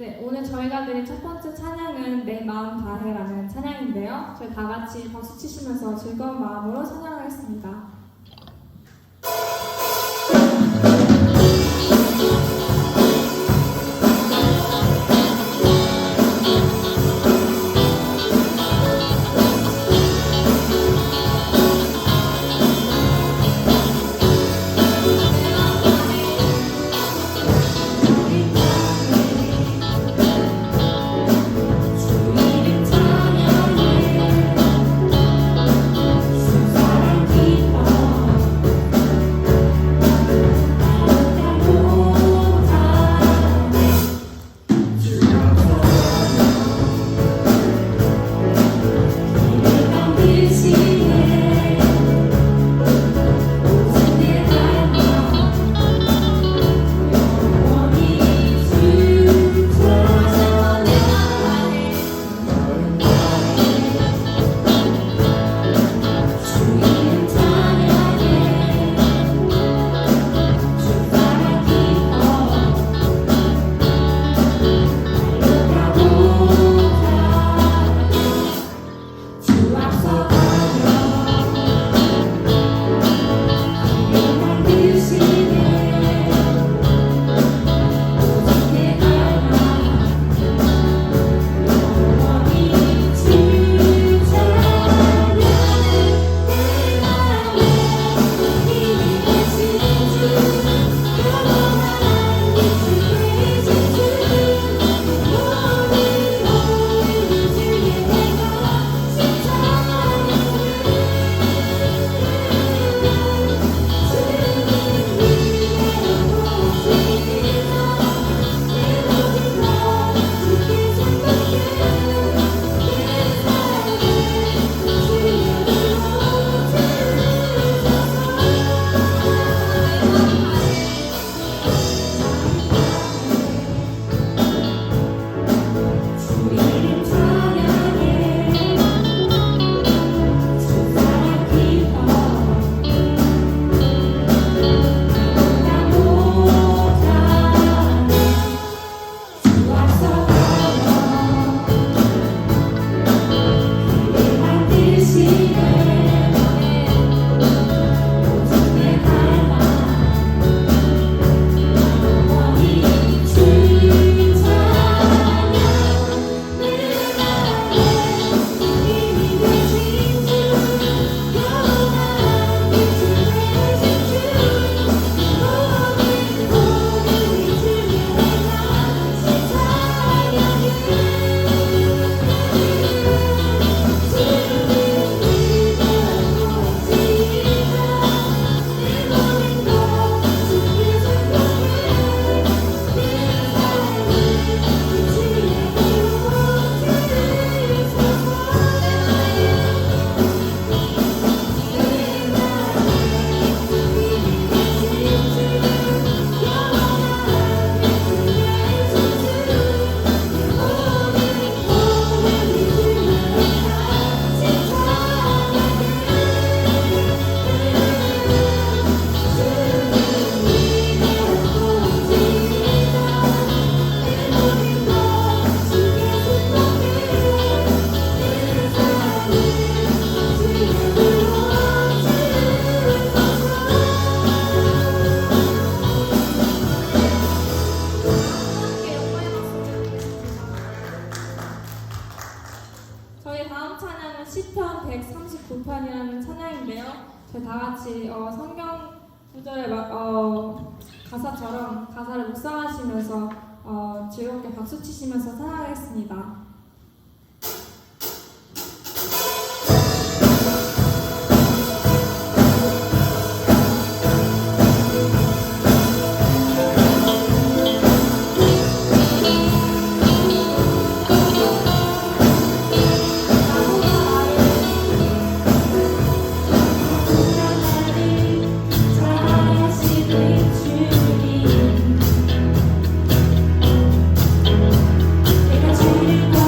네, 오늘 저희가 드린 첫 번째 찬양은 내 마음 다해라는 찬양인데요. 저희 다 같이 박수 치시면서 즐거운 마음으로 찬양하겠습니다. 저희 다음 찬양은 시편 139편이라는 찬양인데요. 저희 다 같이 성경 구절의 가사처럼 가사를 묵상하시면서 즐겁게 박수 치시면서 찬양하겠습니다. 주님, 내가 주님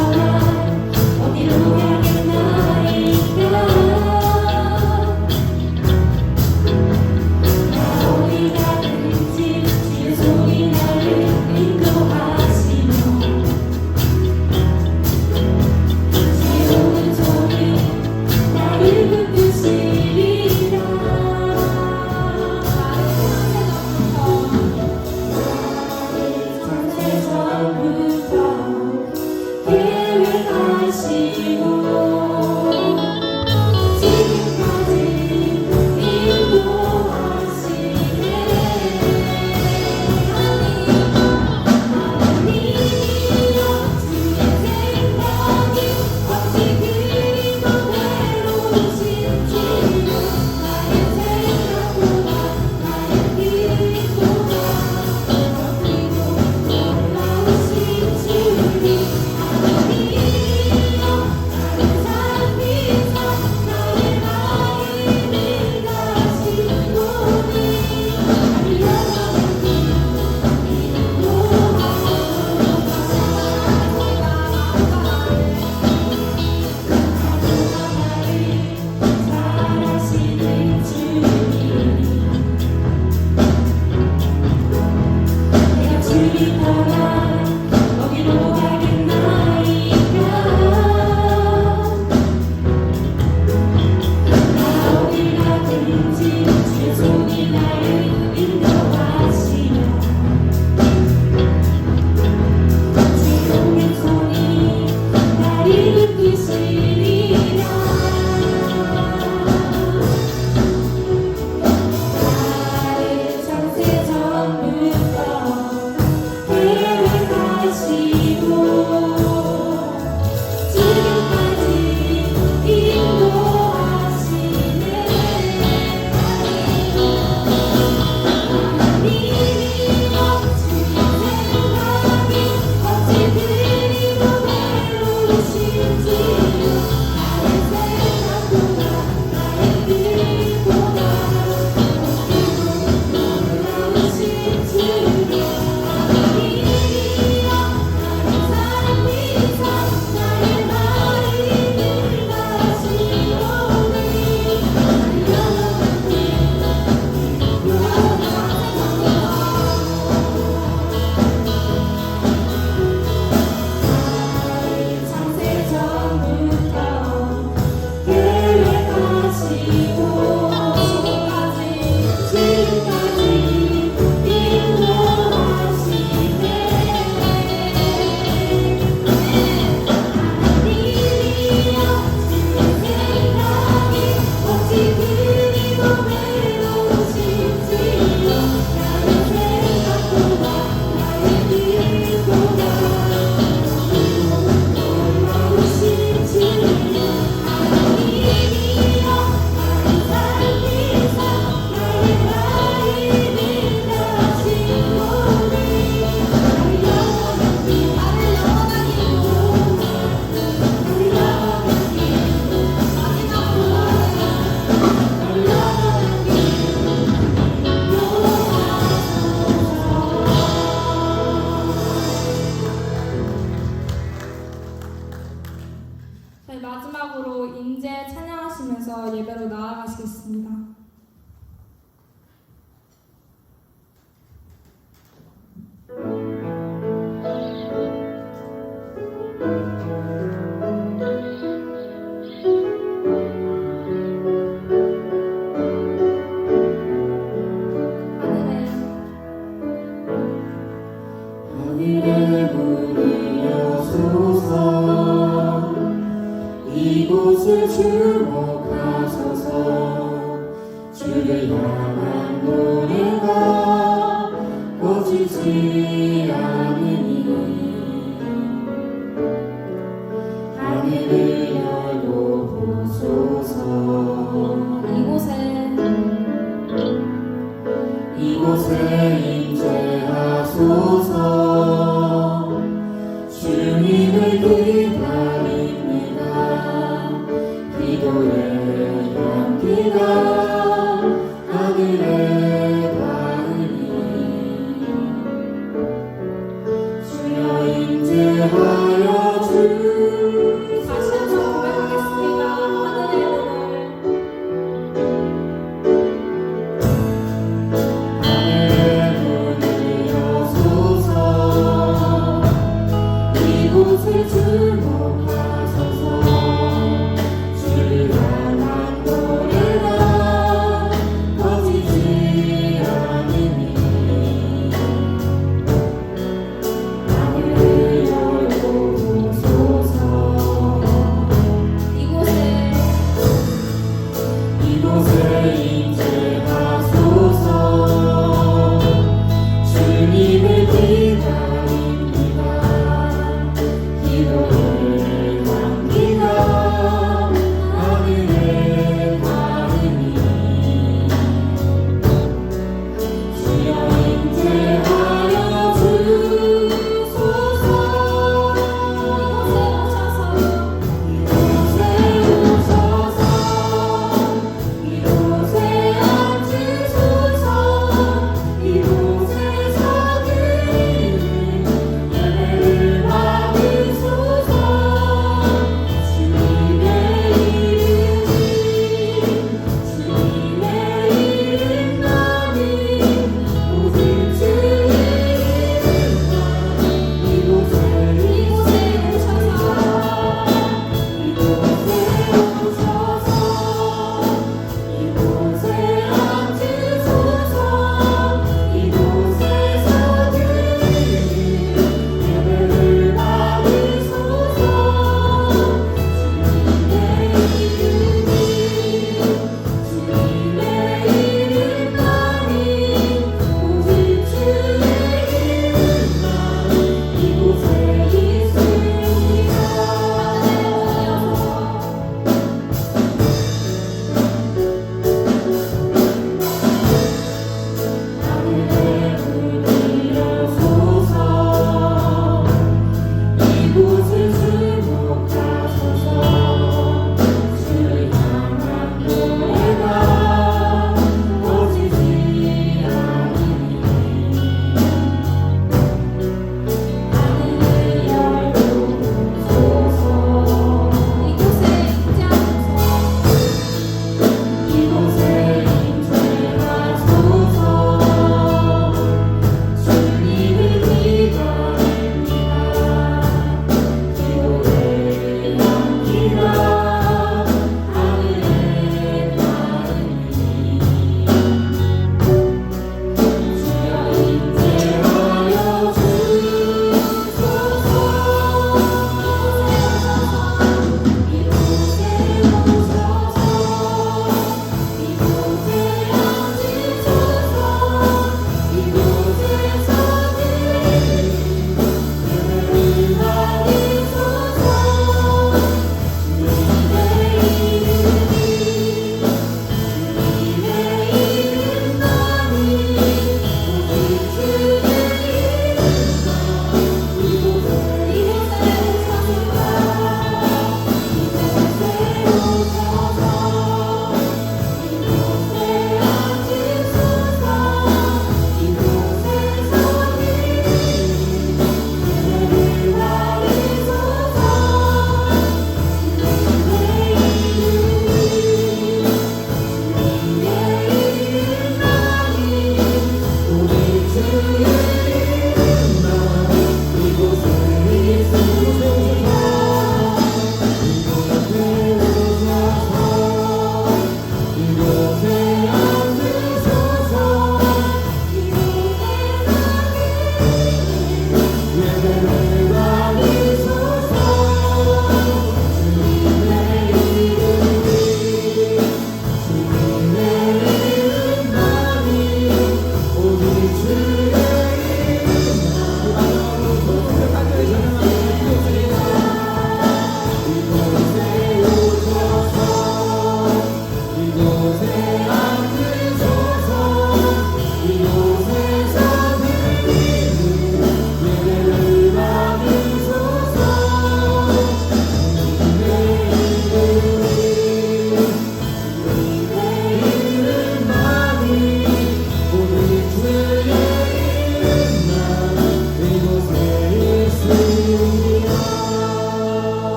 저희 마지막으로 인재 찬양하시면서 예배로 나아가시겠습니다. 하늘의 문이 여소서 이곳을 주목하소서 주를 향한 노래가 꺼지지 않으니 하늘을 열고 보소서 이곳에 임재하소서 주님을 기다립니다. 기도의 향기가 하늘에 닿으니 주여 임재하여 주소서. 다시 한번 고백하겠습니다. 하늘의 문을 하늘의 문을 여소서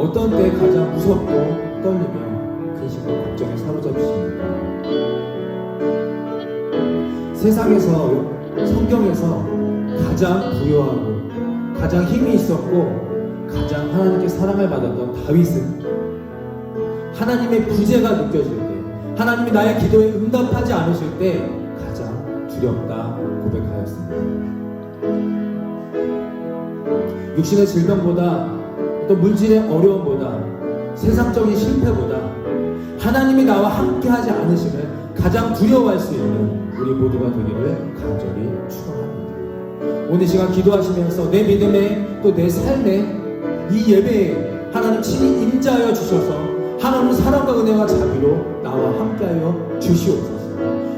어떤 때 가장 무섭고 떨리며 근심과 걱정에 사로잡히십니까? 세상에서, 성경에서 가장 부유하고 가장 힘이 있었고 가장 하나님께 사랑을 받았던 다윗은 하나님의 부재가 느껴질 때, 하나님이 나의 기도에 응답하지 않으실 때 가장 두렵다 고백하였습니다. 육신의 질병보다 어떤 물질의 어려움보다 세상적인 실패보다 하나님이 나와 함께하지 않으시면 가장 두려워할 수 있는 우리 모두가 되기를 간절히 축원합니다. 오늘 시간 기도하시면서 내 믿음에 또 내 삶에 이 예배에 하나님 친히 임자하여 주셔서 하나님은 사랑과 은혜와 자비로 나와 함께하여 주시옵소서.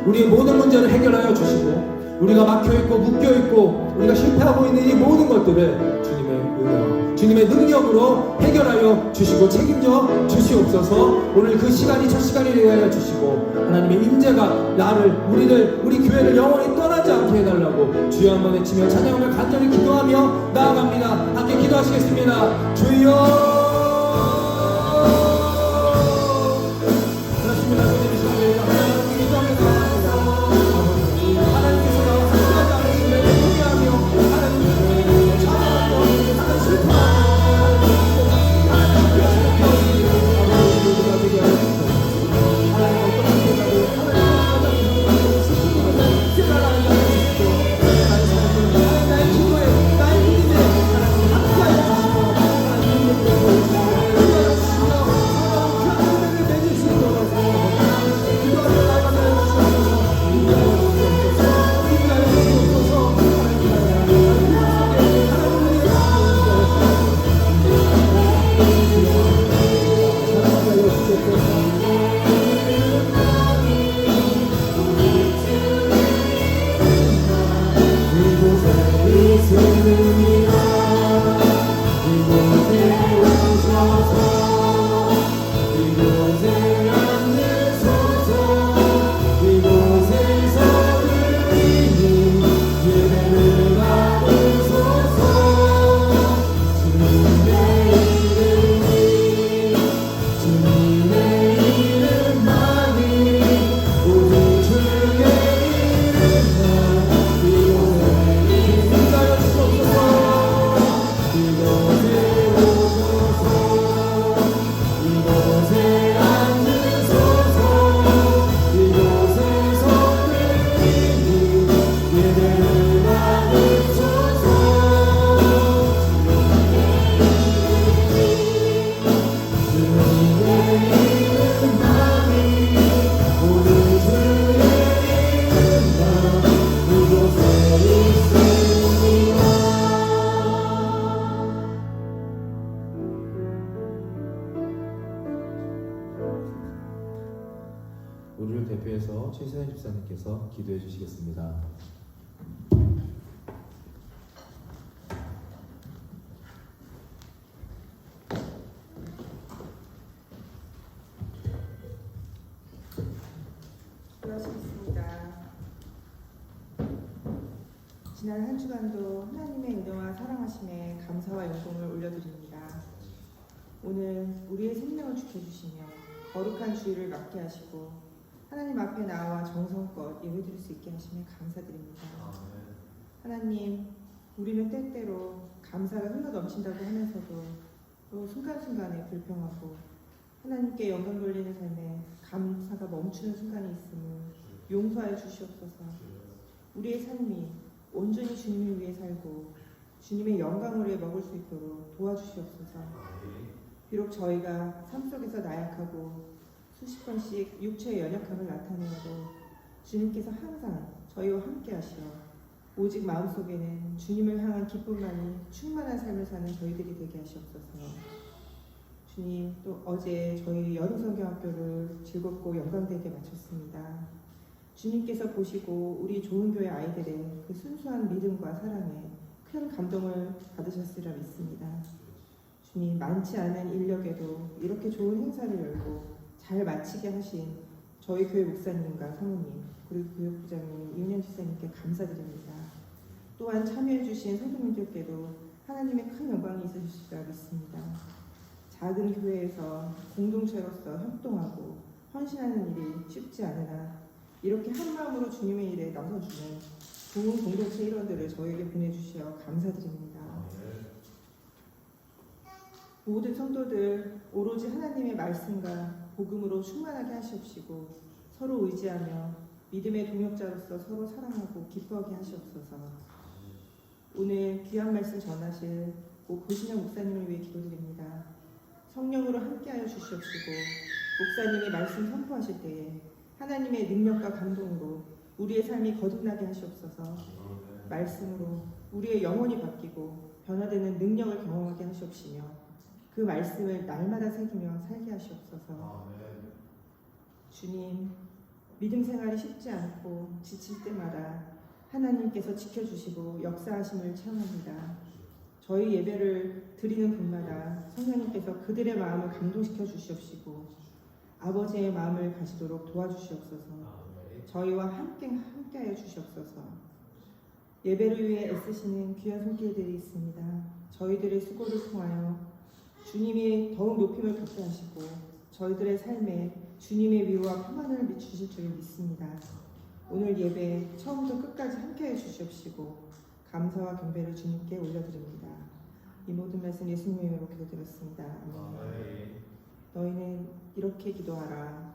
우리의 모든 문제를 해결하여 주시고 우리가 막혀있고 묶여있고 우리가 실패하고 있는 이 모든 것들을 주님의 은혜와 주님의 능력으로 해결하여 주시고 책임져 주시옵소서. 오늘 그 시간이 첫 시간이 되게 하여 주시고 하나님의 임재가 나를 우리 교회를 영원히 떠나지 않게 해달라고 주여 한번 외치며 찬양을 간절히 기도하며 나아갑니다. 함께 기도하시겠습니다. 주여 우리를 대표해서 최신혜 집사님께서 기도해 주시겠습니다. 수고하셨습니다. 지난 한 주간도 하나님의 은혜와 사랑하심에 감사와 영광을 올려드립니다. 오늘 우리의 생명을 지켜주시며 거룩한 주일을 맞게 하시고 하나님 앞에 나와 정성껏 예배드릴 수 있게 하시며 감사드립니다. 하나님, 우리는 때때로 감사가 흘러넘친다고 하면서도 또 순간순간에 불평하고 하나님께 영광 돌리는 삶에 감사가 멈추는 순간이 있음을 용서하여 주시옵소서. 우리의 삶이 온전히 주님을 위해 살고 주님의 영광을 위해 먹을 수 있도록 도와주시옵소서. 비록 저희가 삶 속에서 나약하고 수십 번씩 육체의 연약함을 나타내어도 주님께서 항상 저희와 함께 하시어 오직 마음속에는 주님을 향한 기쁨만이 충만한 삶을 사는 저희들이 되게 하시옵소서. 주님, 또 어제 저희 여름성경학교를 즐겁고 영광되게 마쳤습니다. 주님께서 보시고 우리 좋은 교회 아이들의 그 순수한 믿음과 사랑에 큰 감동을 받으셨으리라 믿습니다. 주님, 많지 않은 인력에도 이렇게 좋은 행사를 열고 잘 마치게 하신 저희 교회 목사님과 사모님 그리고 교육부장님, 이은현 지사님께 감사드립니다. 또한 참여해 주신 성도님들께도 하나님의 큰 영광이 있으시리라 믿습니다. 작은 교회에서 공동체로서 협동하고 헌신하는 일이 쉽지 않으나 이렇게 한 마음으로 주님의 일에 나서주는 좋은 공동체 일원들을 저에게 보내주시어 감사드립니다. 모든 성도들 오로지 하나님의 말씀과 복음으로 충만하게 하시옵시고 서로 의지하며 믿음의 동역자로서 서로 사랑하고 기뻐하게 하시옵소서. 오늘 귀한 말씀 전하실 고신영 목사님을 위해 기도드립니다. 성령으로 함께하여 주시옵시고 목사님이 말씀 선포하실 때에 하나님의 능력과 감동으로 우리의 삶이 거듭나게 하시옵소서. 말씀으로 우리의 영혼이 바뀌고 변화되는 능력을 경험하게 하시옵시며 그 말씀을 날마다 새기며 살게 하시옵소서. 주님, 믿음 생활이 쉽지 않고 지칠 때마다 하나님께서 지켜주시고 역사하심을 체험합니다. 저희 예배를 드리는 분마다 성령님께서 그들의 마음을 감동시켜 주시옵시고 아버지의 마음을 가지도록 도와주시옵소서. 저희와 함께하여 주시옵소서. 예배를 위해 애쓰시는 귀한 손길들이 있습니다. 저희들의 수고를 통하여 주님이 더욱 높임을 받게 하시고 저희들의 삶에 주님의 위로와 평안을 주실 줄 믿습니다. 오늘 예배 처음부터 끝까지 함께해 주시옵시고 감사와 경배를 주님께 올려드립니다. 이 모든 말씀 예수님의 이름으로 기도드렸습니다. 아멘. 너희는 이렇게 기도하라.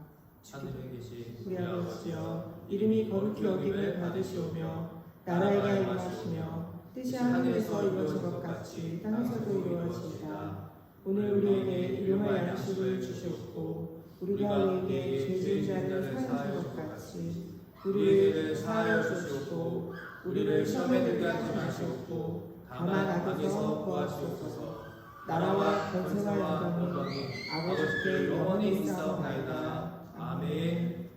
하늘에 계신 우리 아버지여, 이름이 거룩히 여김을 받으시오며 나라가 임하시며 뜻이 하늘에서 이루어진 것 같이 땅에서도 이루어지이다. 오늘 우리에게 일용할 양식을 주시옵고 우리가 우리에게 죄 지은 자를 사하여 준 것 같이 우리에게 사하여 주시옵고 우리를 시험에 들게 하지 마시옵고 다만 악에서 구하시옵소서. 나라와 권세와 영광이 아버지께 영원히 있사옵나이다. 아멘.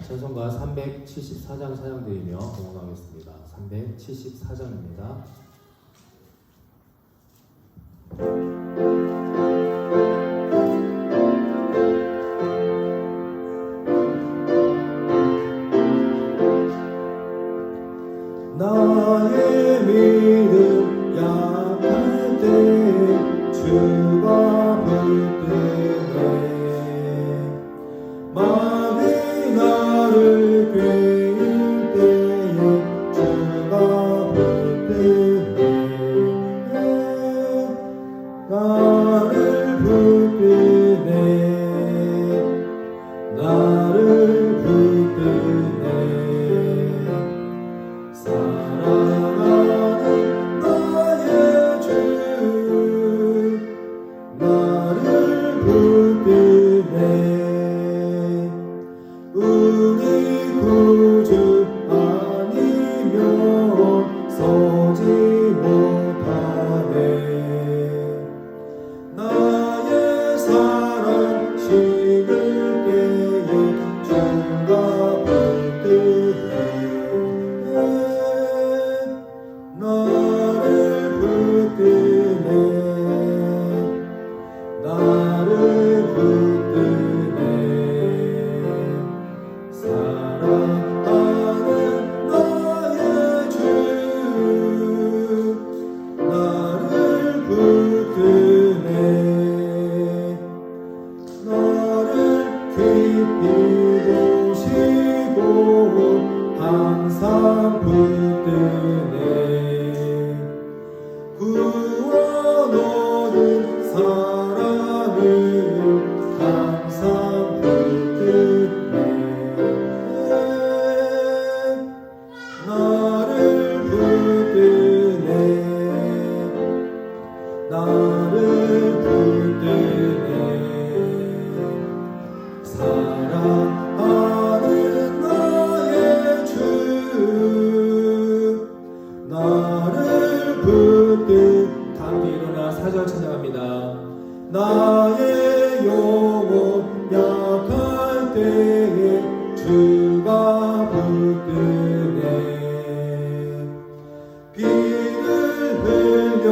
찬송가 374장 사용되며 공헌하겠습니다. 374장입니다. 나의 믿음 약할 때 주가 붙드네. 마음이 나를 괴일 때에 주가 붙드네. 나를 붙드네. 나를 붙드네. 사랑하는 나의 주 나를 붙드네. 우리 구주 아니면 서지 못하네. 나의 사랑 식을 때에 주가 붙드네. 나를 붙드네. 나를 붙드네. 사랑하는 나의 주 나를 붙드네. 나를 깊이 보시고 항상 붙드네. 구원 얻은 사랑을 항상 붙드네. 나를 붙드네. 나를 붙드네. 사랑하는 나의 주 나를 붙드. 다 함께 일어나 4절 찬양합니다. 나의 영혼 약할 때에 주가 붙드네. 비를 흘려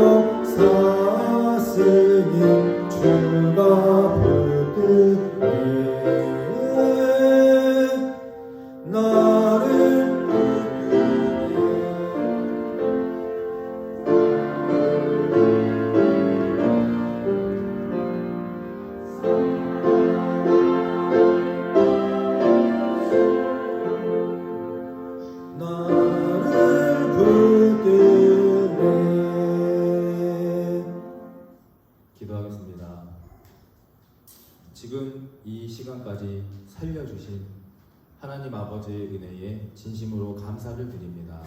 끝까지 살려주신 하나님 아버지의 은혜에 진심으로 감사를 드립니다.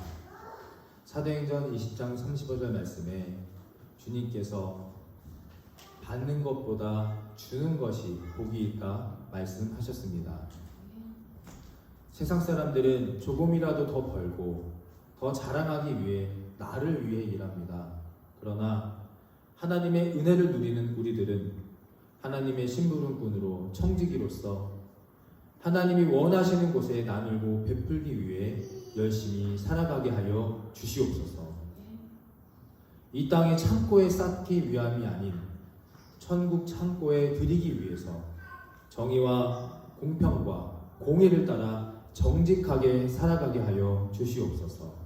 사도행전 20장 35절 말씀에 주님께서 받는 것보다 주는 것이 복이 있다 말씀하셨습니다. 세상 사람들은 조금이라도 더 벌고 더 자랑하기 위해 나를 위해 일합니다. 그러나 하나님의 은혜를 누리는 우리들은 하나님의 심부름꾼으로 청지기로서 하나님이 원하시는 곳에 나누고 베풀기 위해 열심히 살아가게 하여 주시옵소서. 이 땅의 창고에 쌓기 위함이 아닌 천국 창고에 드리기 위해서 정의와 공평과 공의를 따라 정직하게 살아가게 하여 주시옵소서.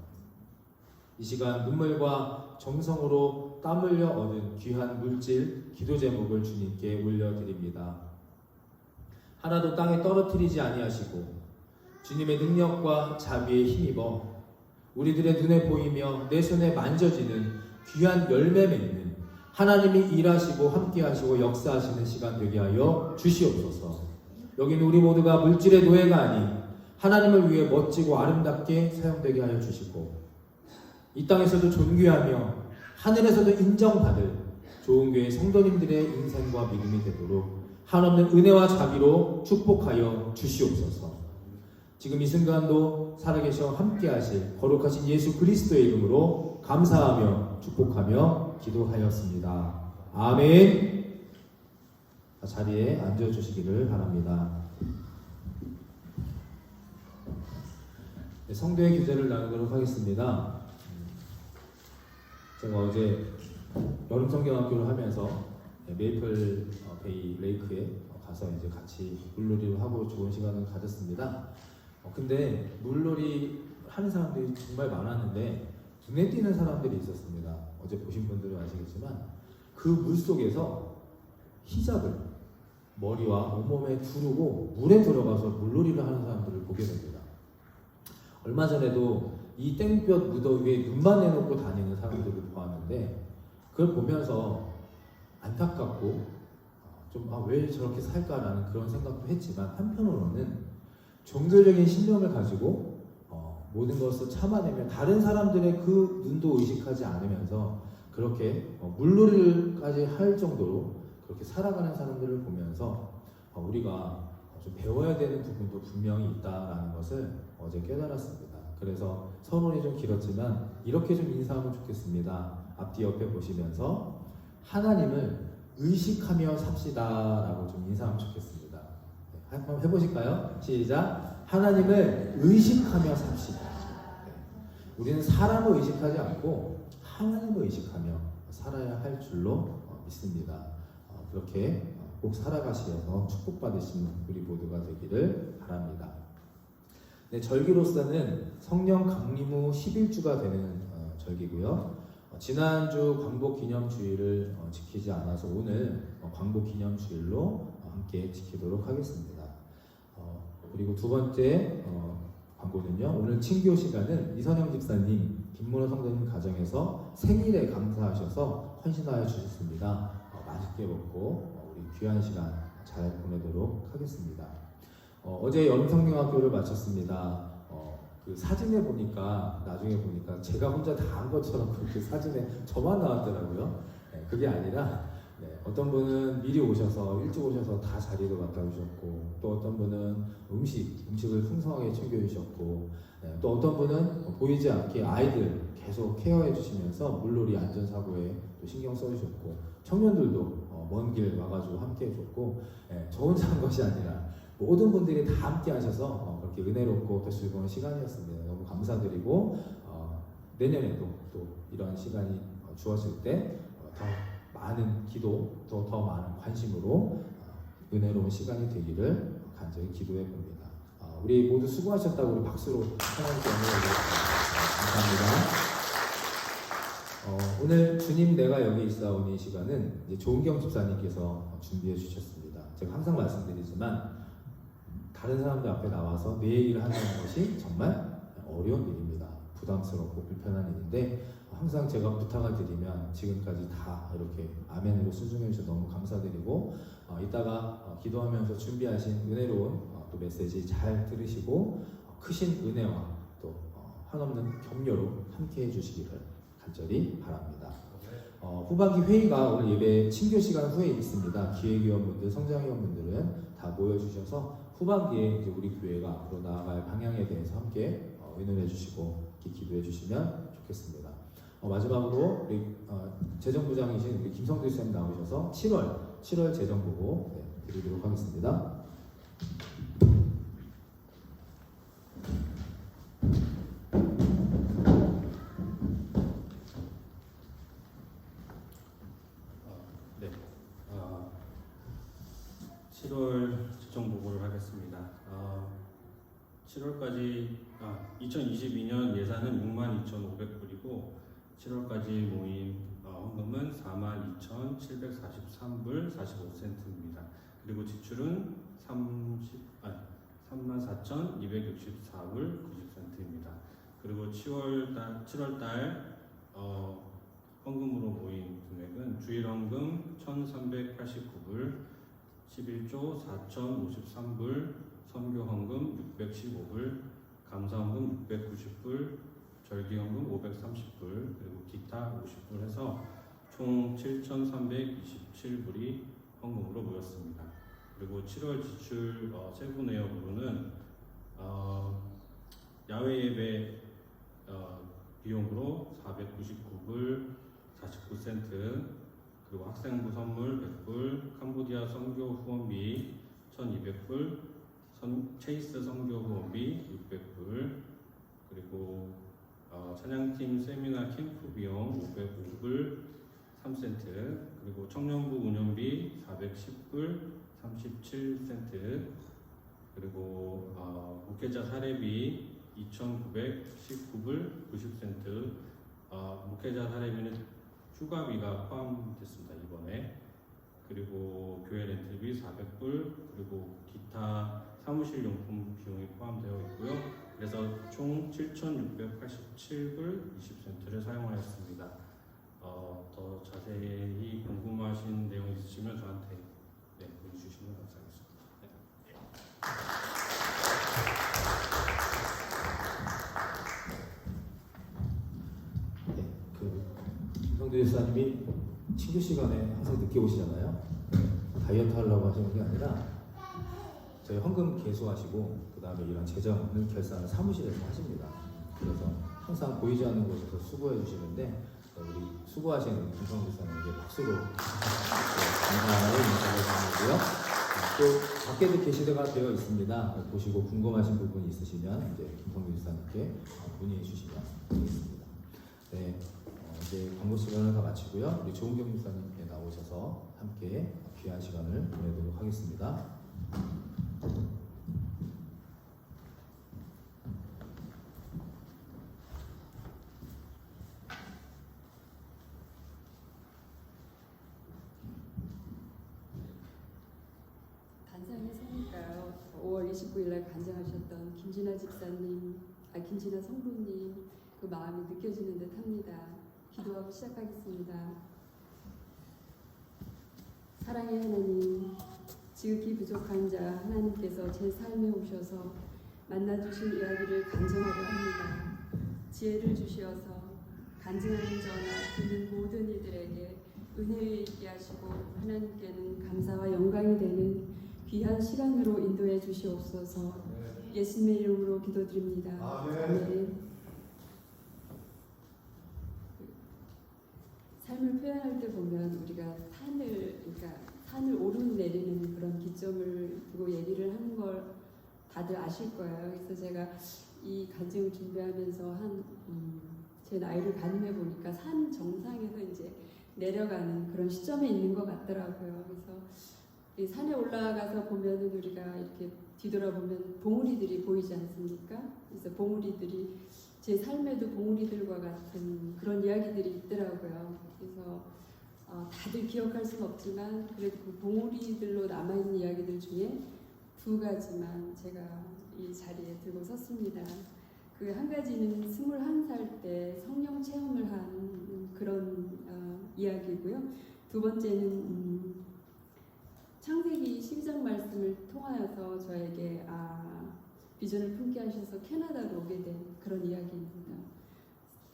이 시간 눈물과 정성으로 땀 흘려 얻은 귀한 물질 기도 제목을 주님께 올려드립니다. 하나도 땅에 떨어뜨리지 아니하시고 주님의 능력과 자비에 힘입어 우리들의 눈에 보이며 내 손에 만져지는 귀한 열매 맺는 하나님이 일하시고 함께하시고 역사하시는 시간 되게 하여 주시옵소서. 여기는 우리 모두가 물질의 노예가 아닌 하나님을 위해 멋지고 아름답게 사용되게 하여 주시고 이 땅에서도 존귀하며 하늘에서도 인정받을 좋은 교회 성도님들의 인생과 믿음이 되도록 한없는 은혜와 자비로 축복하여 주시옵소서. 지금 이 순간도 살아계셔 함께하실 거룩하신 예수 그리스도의 이름으로 감사하며 축복하며 기도하였습니다. 아멘. 자리에 앉아주시기를 바랍니다. 네, 성도의 교제를 나누도록 하겠습니다. 제가 어제 여름 성경학교를 하면서 메이플 베이 레이크에 가서 이제 같이 물놀이를 하고 좋은 시간을 가졌습니다. 근데 물놀이 하는 사람들이 정말 많았는데 눈에 띄는 사람들이 있었습니다. 어제 보신 분들은 아시겠지만 그 물 속에서 히잡을 머리와 온몸에 두르고 물에 들어가서 물놀이를 하는 사람들을 보게 됩니다. 얼마 전에도 이 땡볕 무더위에 눈만 내놓고 다니는 사람들을 보았는데 그걸 보면서 안타깝고 좀 왜 저렇게 살까라는 그런 생각도 했지만 한편으로는 종교적인 신념을 가지고 모든 것을 참아내며 다른 사람들의 그 눈도 의식하지 않으면서 그렇게 물놀이까지 할 정도로 그렇게 살아가는 사람들을 보면서 우리가 좀 배워야 되는 부분도 분명히 있다라는 것을 어제 깨달았습니다. 그래서 서론이 좀 길었지만 이렇게 좀 인사하면 좋겠습니다. 앞뒤 옆에 보시면서 하나님을 의식하며 삽시다 라고 좀 인사하면 좋겠습니다. 네, 한번 해보실까요? 시작. 하나님을 의식하며 삽시다. 네, 우리는 사람을 의식하지 않고 하나님을 의식하며 살아야 할 줄로 믿습니다. 그렇게 꼭 살아가시어서 축복받으시는 우리 모두가 되기를 바랍니다. 네, 절기로서는 성령 강림 후 11주가 되는 절기고요. 지난주 광복기념주일을 지키지 않아서 오늘 광복기념주일로 함께 지키도록 하겠습니다. 그리고 두 번째 광고는요. 오늘 친교 시간은 이선영 집사님, 김문호 성도님 가정에서 생일에 감사하셔서 헌신하여 주셨습니다. 맛있게 먹고 우리 귀한 시간 잘 보내도록 하겠습니다. 어제 여름성경학교를 마쳤습니다. 그 사진에 보니까 나중에 보니까 제가 혼자 다 한 것처럼 그렇게 사진에 저만 나왔더라고요. 네, 그게 아니라 어떤 분은 미리 오셔서 일찍 오셔서 다 자리도 맡아주셨고 또 어떤 분은 음식을 풍성하게 챙겨주셨고 또 어떤 분은 보이지 않게 아이들 계속 케어해 주시면서 물놀이 안전사고에 또 신경 써주셨고 청년들도 먼 길 와가지고 함께 해줬고 저 혼자 한 것이 아니라 모든 분들이 다 함께 하셔서 그렇게 은혜롭고 또 즐거운 시간이었습니다. 너무 감사드리고 내년에도 또 이런 시간이 주어질 때 더 많은 기도, 더 많은 관심으로 은혜로운 시간이 되기를 간절히 기도해 봅니다. 우리 모두 수고하셨다고 우리 박수로 하나님께 감사합니다. 오늘 주님 내가 여기 있사오니 시간은 이제 조은경 집사님께서 준비해 주셨습니다. 제가 항상 말씀드리지만 다른 사람들 앞에 나와서 내 얘기를 한다는 것이 정말 어려운 일입니다. 부담스럽고 불편한 일인데 항상 제가 부탁을 드리면 지금까지 다 이렇게 아멘으로 순종해 주셔서 너무 감사드리고 이따가 기도하면서 준비하신 은혜로운 또 메시지 잘 들으시고 크신 은혜와 또 한없는 격려로 함께 해주시기를 간절히 바랍니다. 후반기 회의가 오늘 예배 친교 시간 후에 있습니다. 기획위원분들, 성장위원분들은 다 모여주셔서 후반기에 이제 우리 교회가 앞으로 나아갈 방향에 대해서 함께 의논해 주시고 기도해 주시면 좋겠습니다. 마지막으로 우리 재정부장이신 우리 김성주 쌤 나오셔서 7월 재정보고 드리도록 하겠습니다. 네, 7월 재정 보고를 하겠습니다. 7월까지 2022년 예산은 62,500불이고 7월까지 모인 헌금은 42,743불 45센트입니다. 그리고 지출은 34,264불 90센트입니다. 그리고 7월달 헌금으로 모인 금액은 주일헌금 1,389불, 11조 4,053불, 선교헌금 615불, 감사헌금 690불, 절기헌금 530불, 그리고 기타 50불 해서 총 7,327불이 헌금으로 모였습니다. 그리고 7월 지출 세부 내역으로는 야외 예배 비용으로 499불 49센트, 그리고 학생부 선물 100불, 캄보디아 선교 후원비 1200불, 체이스 선교 후원비 600불, 그리고 찬양팀 세미나 캠프 비용 505불 3센트, 그리고 청년부 운영비 410불 37센트, 그리고 목회자 사례비 2,919불 90센트, 목회자 사례비는 휴가비가 포함됐습니다, 이번에. 그리고 교회 렌트비 400불, 그리고 기타 사무실 용품 비용이 포함되어 있고요. 그래서 총 7,687불 20센트를 사용하였습니다. 더 자세히 궁금하신 내용 있으시면 저한테 문의 주시면 감사하겠습니다. 김성주 집사님이 친교 시간에 항상 늦게 오시잖아요. 다이어트 하려고 하시는 게 아니라 저희 헌금 개수하시고 그 다음에 이런 재정을 결산을 사무실에서 하십니다. 그래서 항상 보이지 않는 곳에서 수고해 주시는데 우리 수고하시는 김성주 집사님에게 박수로 감사의 인사를 드리고요. 또 밖에도 게시대가 되어 있습니다. 보시고 궁금하신 부분이 있으시면 이제 김성주 집사님께 문의해 주시면 되겠습니다. 네. 이제 광고 시간을 다 마치고요. 우리 조은경 목사님께 나오셔서 함께 귀한 시간을 보내도록 하겠습니다. 간증했으니까요. 5월 29일날 간증하셨던 김진아 집사님, 김진아 성도님 그 마음이 느껴지는 듯합니다. 기도하고 시작하겠습니다. 사랑의 하나님, 지극히 부족한 자 하나님께서 제 삶에 오셔서 만나주신 이야기를 간증하려 합니다. 지혜를 주시어서 간증하는 저나 듣는 모든 이들에게 은혜를 있게 하시고 하나님께는 감사와 영광이 되는 귀한 시간으로 인도해 주시옵소서. 예수님의 이름으로 기도드립니다. 아멘. 삶을 표현할 때 보면 우리가 산을 오르내리는 그런 기점을 두고 얘기를 하는 걸 다들 아실 거예요. 그래서 제가 이 간증을 준비하면서 제 나이를 가늠해 보니까 산 정상에서 이제 내려가는 그런 시점에 있는 것 같더라고요. 그래서 이 산에 올라가서 보면은 우리가 이렇게 뒤돌아보면 봉우리들이 보이지 않습니까? 그래서 봉우리들이 제 삶에도 봉우리들과 같은 그런 이야기들이 있더라고요. 그래서 다들 기억할 수는 없지만 그래도 그 봉우리들로 남아있는 이야기들 중에 두 가지만 제가 이 자리에 들고 섰습니다. 그 한 가지는 21살 때 성령 체험을 한 그런 이야기고요. 두 번째는 창세기 12장 말씀을 통하여서 저에게 비전을 품게 하셔서 캐나다로 오게 된 그런 이야기입니다.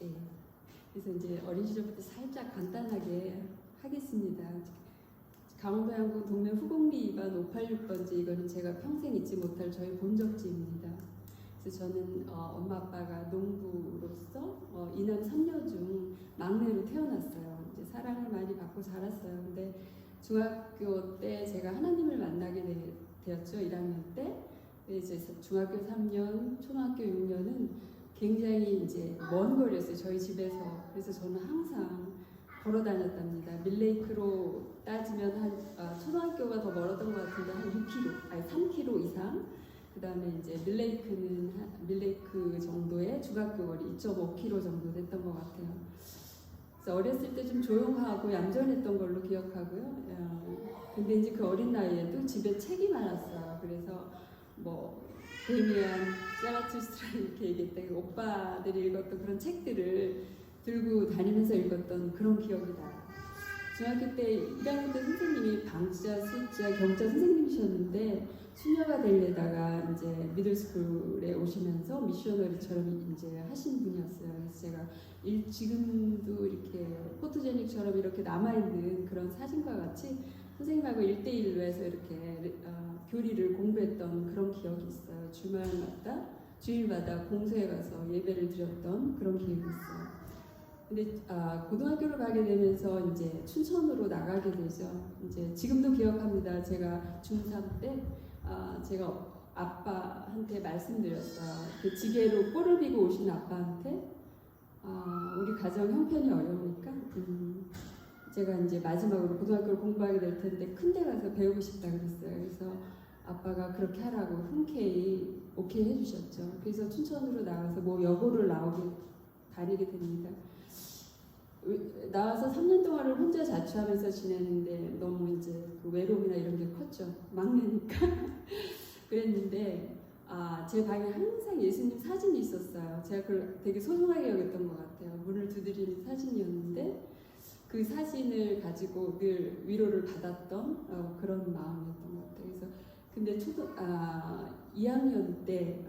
예. 그래서 이제 어린 시절부터 살짝 간단하게 하겠습니다. 강원도 양구 동면 후곡리 2반 586번지 이거는 제가 평생 잊지 못할 저의 본적지입니다. 그래서 저는 엄마 아빠가 농부로서 이남 3녀 중 막내로 태어났어요. 이제 사랑을 많이 받고 자랐어요. 근데 중학교 때 제가 하나님을 만나게 되었죠. 1학년 때. 이제 중학교 3년, 초등학교 6년은 굉장히 이제 먼 거리였어요. 저희 집에서. 그래서 저는 항상 걸어 다녔답니다. 밀레이크로 따지면 초등학교가 더 멀었던 것 같은데 한 6km, 아니 3km 이상. 그 다음에 이제 밀레이크 정도의 중학교 거리 2.5km 정도 됐던 것 같아요. 그래서 어렸을 때 좀 조용하고 얌전했던 걸로 기억하고요. 근데 이제 그 어린 나이에도 집에 책이 많았어요. 그래서 뭐 데미안, 자라투스트라 이렇게 얘기했다. 오빠들이 읽었던 그런 책들을 들고 다니면서 읽었던 그런 기억이 나요. 중학교 때 1학년 때 선생님이 방자, 숫자, 경자 선생님이셨는데 수녀가 되려다가 이제 미들스쿨에 오시면서 미셔너리처럼 이제 하신 분이었어요. 그래서 제가 지금도 이렇게 포토제닉처럼 이렇게 남아있는 그런 사진과 같이 선생님하고 1대1로 해서 이렇게 교리를 공부했던 그런 기억이 있어요. 주일마다 공소에 가서 예배를 드렸던 그런 기억이 있어요. 근데 고등학교를 가게 되면서 이제 춘천으로 나가게 되죠. 이제 지금도 기억합니다. 제가 중3 때 제가 아빠한테 말씀드렸어요. 그 지게로 꼴을 비고 오신 아빠한테 우리 가정 형편이 어려우니까 제가 이제 마지막으로 고등학교를 공부하게 될 텐데 큰데 가서 배우고 싶다 그랬어요. 그래서 아빠가 그렇게 하라고 흔쾌히 오케이 해주셨죠. 그래서 춘천으로 나가서 뭐 여고를 다니게 됩니다. 나와서 3년 동안을 혼자 자취하면서 지냈는데 너무 이제 그 외로움이나 이런 게 컸죠. 막내니까. 그랬는데 제 방에 항상 예수님 사진이 있었어요. 제가 그걸 되게 소중하게 여겼던 것 같아요. 문을 두드리는 사진이었는데 그 사진을 가지고 늘 위로를 받았던 그런 마음이었던 것 같아요. 그래서 근데 2학년 때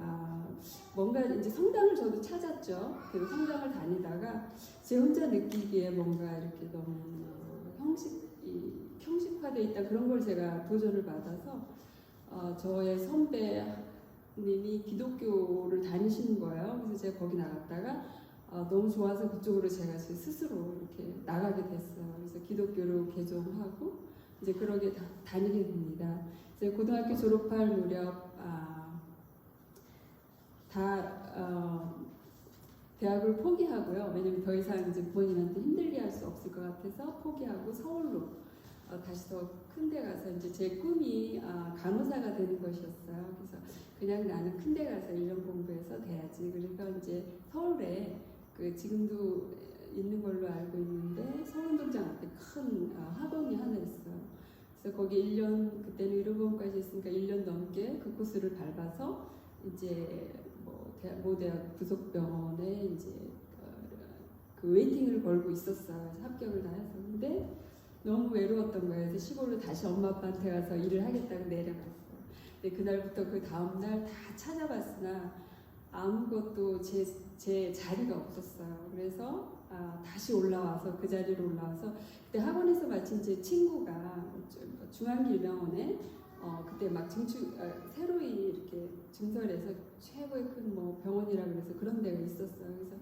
뭔가 이제 성당을 저도 찾았죠. 그 성당을 다니다가 제 혼자 느끼기에 뭔가 이렇게 너무 형식화되어 있다 그런 걸 제가 도전을 받아서 저의 선배님이 기독교를 다니시는 거예요. 그래서 제가 거기 나갔다가 너무 좋아서 그쪽으로 제가 제 스스로 이렇게 나가게 됐어요. 그래서 기독교로 개종하고 이제 그러게 다니게 됩니다. 이제 고등학교 졸업할 무렵 대학을 포기하고요. 왜냐면 더 이상 이제 부모님한테 힘들게 할 수 없을 것 같아서 포기하고 서울로 다시 더 큰 데 가서 이제 제 꿈이 간호사가 되는 것이었어요. 그래서 그냥 나는 큰 데 가서 1년 공부해서 돼야지. 그래서 이제 서울에 그 지금도 있는 걸로 알고 있는데 서울운동장 앞에 큰 학원이 하나 있어요. 그래서 거기 1년 그때는 의료보험까지 있으니까 1년 넘게 그 코스를 밟아서 이제 모 대학 부속병원에 이제 그 웨이팅을 걸고 있었어요. 그래서 합격을 다 해서. 근데 너무 외로웠던 거예요. 그래서 시골로 다시 엄마 아빠한테 가서 일을 하겠다고 내려갔어요. 근데 그날부터 그 다음날 다 찾아봤으나 아무것도 제 자리가 없었어요. 그래서 다시 올라와서 그 자리로 올라와서 그때 학원에서 마친 제 친구가 중앙길병원에 그때 막 새로이 이렇게 증설해서 최고의 큰 뭐 병원이라고 그래서 그런 데가 있었어요. 그래서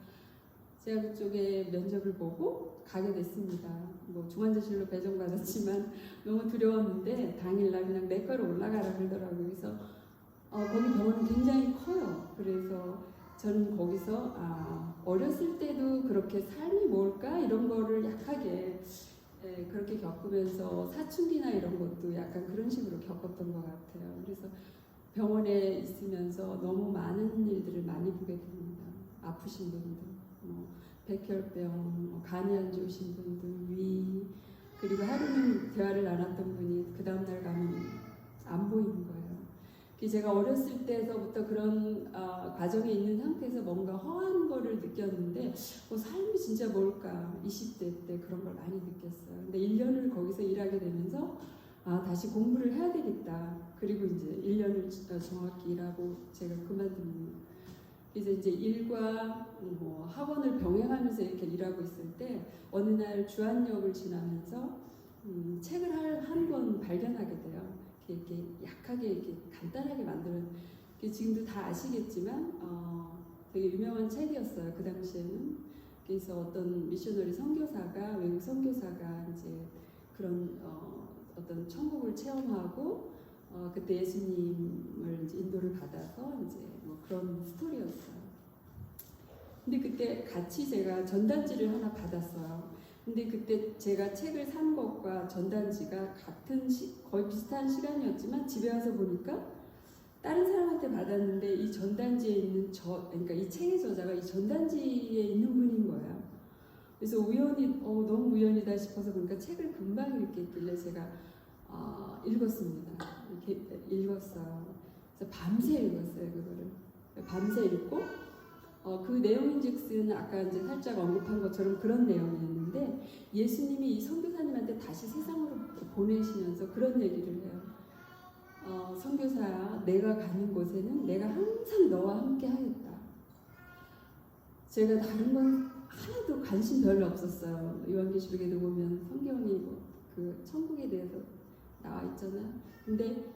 제가 그쪽에 면접을 보고 가게 됐습니다. 뭐 중환자실로 배정받았지만 너무 두려웠는데 당일날 그냥 내과로 올라가라 그러더라고요. 그래서 거기 병원은 굉장히 커요. 그래서 저는 거기서 어렸을 때도 그렇게 삶이 뭘까 이런 거를 약하게 그렇게 겪으면서 사춘기나 이런 것도 약간 그런 식으로 겪었던 것 같아요. 그래서 병원에 있으면서 너무 많은 일들을 많이 보게 됩니다. 아프신 분들, 백혈병, 간이 안 좋으신 분들, 위, 그리고 하루는 대화를 나눴던 분이 그 다음날 가면 안 보이는 거예요. 제가 어렸을 때서부터 그런 과정에 있는 상태에서 뭔가 허한 거를 느꼈는데 삶이 진짜 뭘까 20대 때 그런 걸 많이 느꼈어요. 근데 1년을 거기서 일하게 되면서 다시 공부를 해야 되겠다. 그리고 이제 1년을 정확히 일하고 제가 그만둡니다. 그래서 이제 일과 뭐 학원을 병행하면서 이렇게 일하고 있을 때 어느 날 주안역을 지나면서 책을 한 권 발견하게 돼요. 이렇게 약하게 이렇게 간단하게 만드는 지금도 다 아시겠지만 되게 유명한 책이었어요. 그 당시에는. 그래서 어떤 미셔너리 선교사가 외국 선교사가 이제 그런 어떤 천국을 체험하고 그때 예수님을 이제 인도를 받아서 이제 뭐 그런 스토리였어요. 근데 그때 같이 제가 전단지를 하나 받았어요. 근데 그때 제가 책을 산 것과 전단지가 같은 거의 비슷한 시간이었지만 집에 와서 보니까 다른 사람한테 받았는데 이 전단지에 있는 그러니까 이 책의 저자가 이 전단지에 있는 분인 거예요. 그래서 우연히 너무 우연이다 싶어서 보니까 책을 금방 이렇게 있길래 제가 읽었습니다. 이렇게 읽었어요. 그래서 밤새 읽었어요, 그거를. 밤새 읽고 그 내용인즉슨 아까 이제 살짝 언급한 것처럼 그런 내용이었는데 예수님이 이 선교사님한테 다시 세상으로 보내시면서 그런 얘기를 해요. 선교사야, 내가 가는 곳에는 내가 항상 너와 함께 하겠다. 제가 다른 건 하나도 관심 별로 없었어요. 요한계시록에도 보면 성경이 그 천국에 대해서 나와 있잖아요. 근데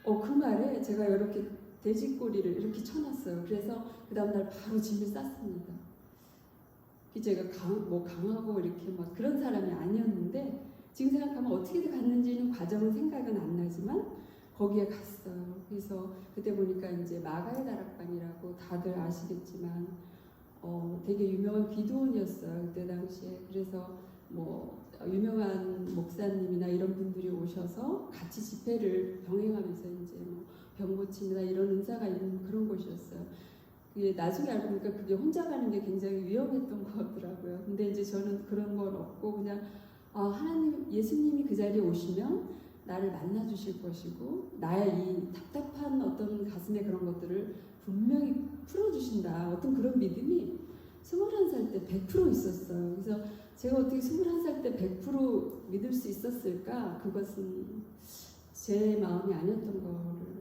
그 말에 제가 이렇게 돼지꼬리를 이렇게 쳐놨어요. 그래서 그 다음날 바로 짐을 쌌습니다. 제가 강하고 이렇게 막 그런 사람이 아니었는데 지금 생각하면 어떻게 갔는지는 과정은 생각은 안 나지만 거기에 갔어요. 그래서 그때 보니까 이제 마가의 다락방이라고 다들 아시겠지만 되게 유명한 기도원이었어요. 그때 당시에. 그래서 뭐 유명한 목사님이나 이런 분들이 오셔서 같이 집회를 병행하면서 이제 뭐 병고침이나 이런 은사가 있는 그런 곳이었어요. 그게 나중에 알고 보니까 그게 혼자 가는 게 굉장히 위험했던 것 같더라고요. 근데 이제 저는 그런 건 없고 그냥 하나님, 예수님이 그 자리에 오시면 나를 만나 주실 것이고 나의 이 답답한 어떤 가슴의 그런 것들을 분명히 풀어주신다. 어떤 그런 믿음이 21살 때 100% 있었어요. 그래서 제가 어떻게 21살 때 100% 믿을 수 있었을까? 그것은 제 마음이 아니었던 거를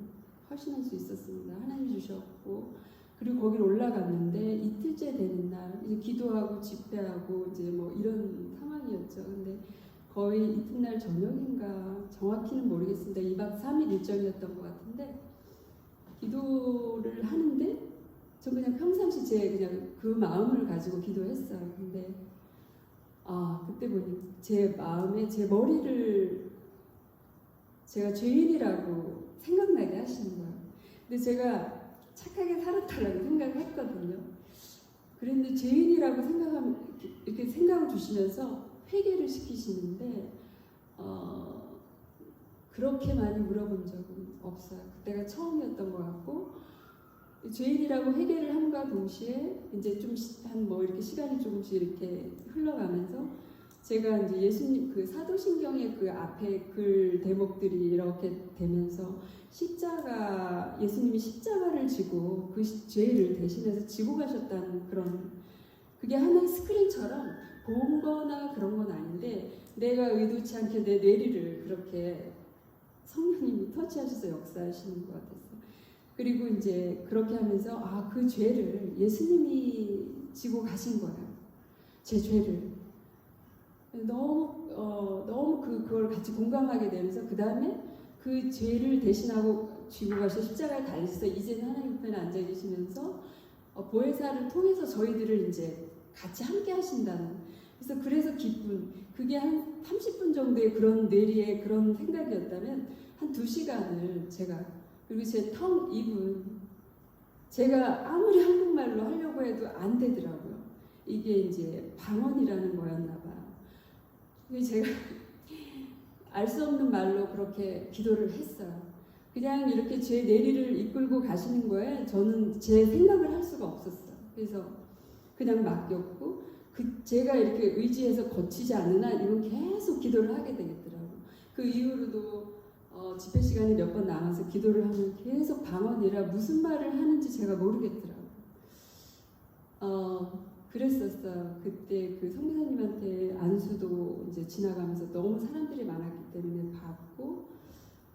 확신할 수 있었습니다. 하나님이 주셨고, 그리고 거기를 올라갔는데 이틀째 되는 날 이제 기도하고 집회하고 이제 뭐 이런 상황이었죠. 근데 거의 이튿날 저녁인가 정확히는 모르겠습니다. 2박 3일 일정이었던 것 같은데 기도를 하는데 저 그냥 평상시 그냥 그 마음을 가지고 기도했어요. 근데 그때 보니 제 마음에 제 머리를 제가 죄인이라고 생각나게 하시는 거예요. 근데 제가 착하게 살았다라고 생각을 했거든요. 그런데 죄인이라고 이렇게 생각을 주시면서 회개를 시키시는데 그렇게 많이 물어본 적은 없어요. 그때가 처음이었던 것 같고 죄인이라고 회개를 함과 동시에 이제 좀 이렇게 시간이 조금씩 이렇게 흘러가면서 제가 이제 예수님 그 사도신경의 그 앞에 글 대목들이 이렇게 되면서 예수님이 십자가를 지고 그 죄를 대신해서 지고 가셨다는 그런 그게 하나의 스크린처럼 본 거나 그런 건 아닌데 내가 의도치 않게 내 뇌리를 그렇게 성령님이 터치하셔서 역사하시는 것 같았어요. 그리고 이제 그렇게 하면서 그 죄를 예수님이 지고 가신 거예요. 제 죄를. 너무 그걸 같이 공감하게 되면서 그 다음에 그 죄를 대신하고 지고 가셔 십자가에 달리셔서 이제는 하나님 편에 앉아 계시면서 보혜사를 통해서 저희들을 이제 같이 함께 하신다는 그래서 기쁜 그게 한 30분 정도의 그런 뇌리의 그런 생각이었다면 한 2시간을 제가 그리고 제 입은 제가 아무리 한국말로 하려고 해도 안 되더라고요. 이게 이제 방언이라는 거였나 봐요. 제가 알 수 없는 말로 그렇게 기도를 했어요. 그냥 이렇게 제 뇌리를 이끌고 가시는 거에 저는 제 생각을 할 수가 없었어요. 그래서 그냥 맡겼고 제가 이렇게 의지해서 거치지 않는 한 이건 계속 기도를 하게 되겠더라고요. 그 이후로도 집회 시간이 몇 번 남아서 기도를 하면 계속 방언이라 무슨 말을 하는지 제가 모르겠더라고요. 그랬었어요. 그때 그 선교사님한테 안수도 이제 지나가면서 너무 사람들이 많았기 때문에 받고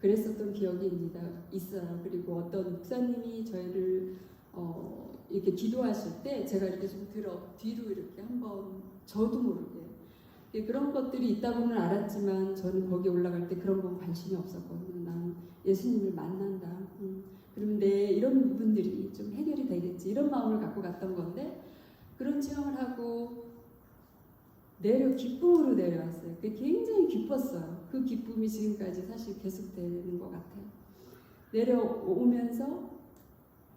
그랬었던 기억이 있어요. 그리고 어떤 목사님이 저희를 이렇게 기도하실 때 제가 이렇게 좀 뒤로 이렇게 한번 저도 모르게 그런 것들이 있다고는 알았지만 저는 거기 올라갈 때 그런 건 관심이 없었거든요. 난 예수님을 만난다. 그러면 이런 부분들이 좀 해결이 되겠지. 이런 마음을 갖고 갔던 건데 그런 체험을 하고 기쁨으로 내려왔어요. 그게 굉장히 기뻤어요. 그 기쁨이 지금까지 사실 계속되는 것 같아요. 내려오면서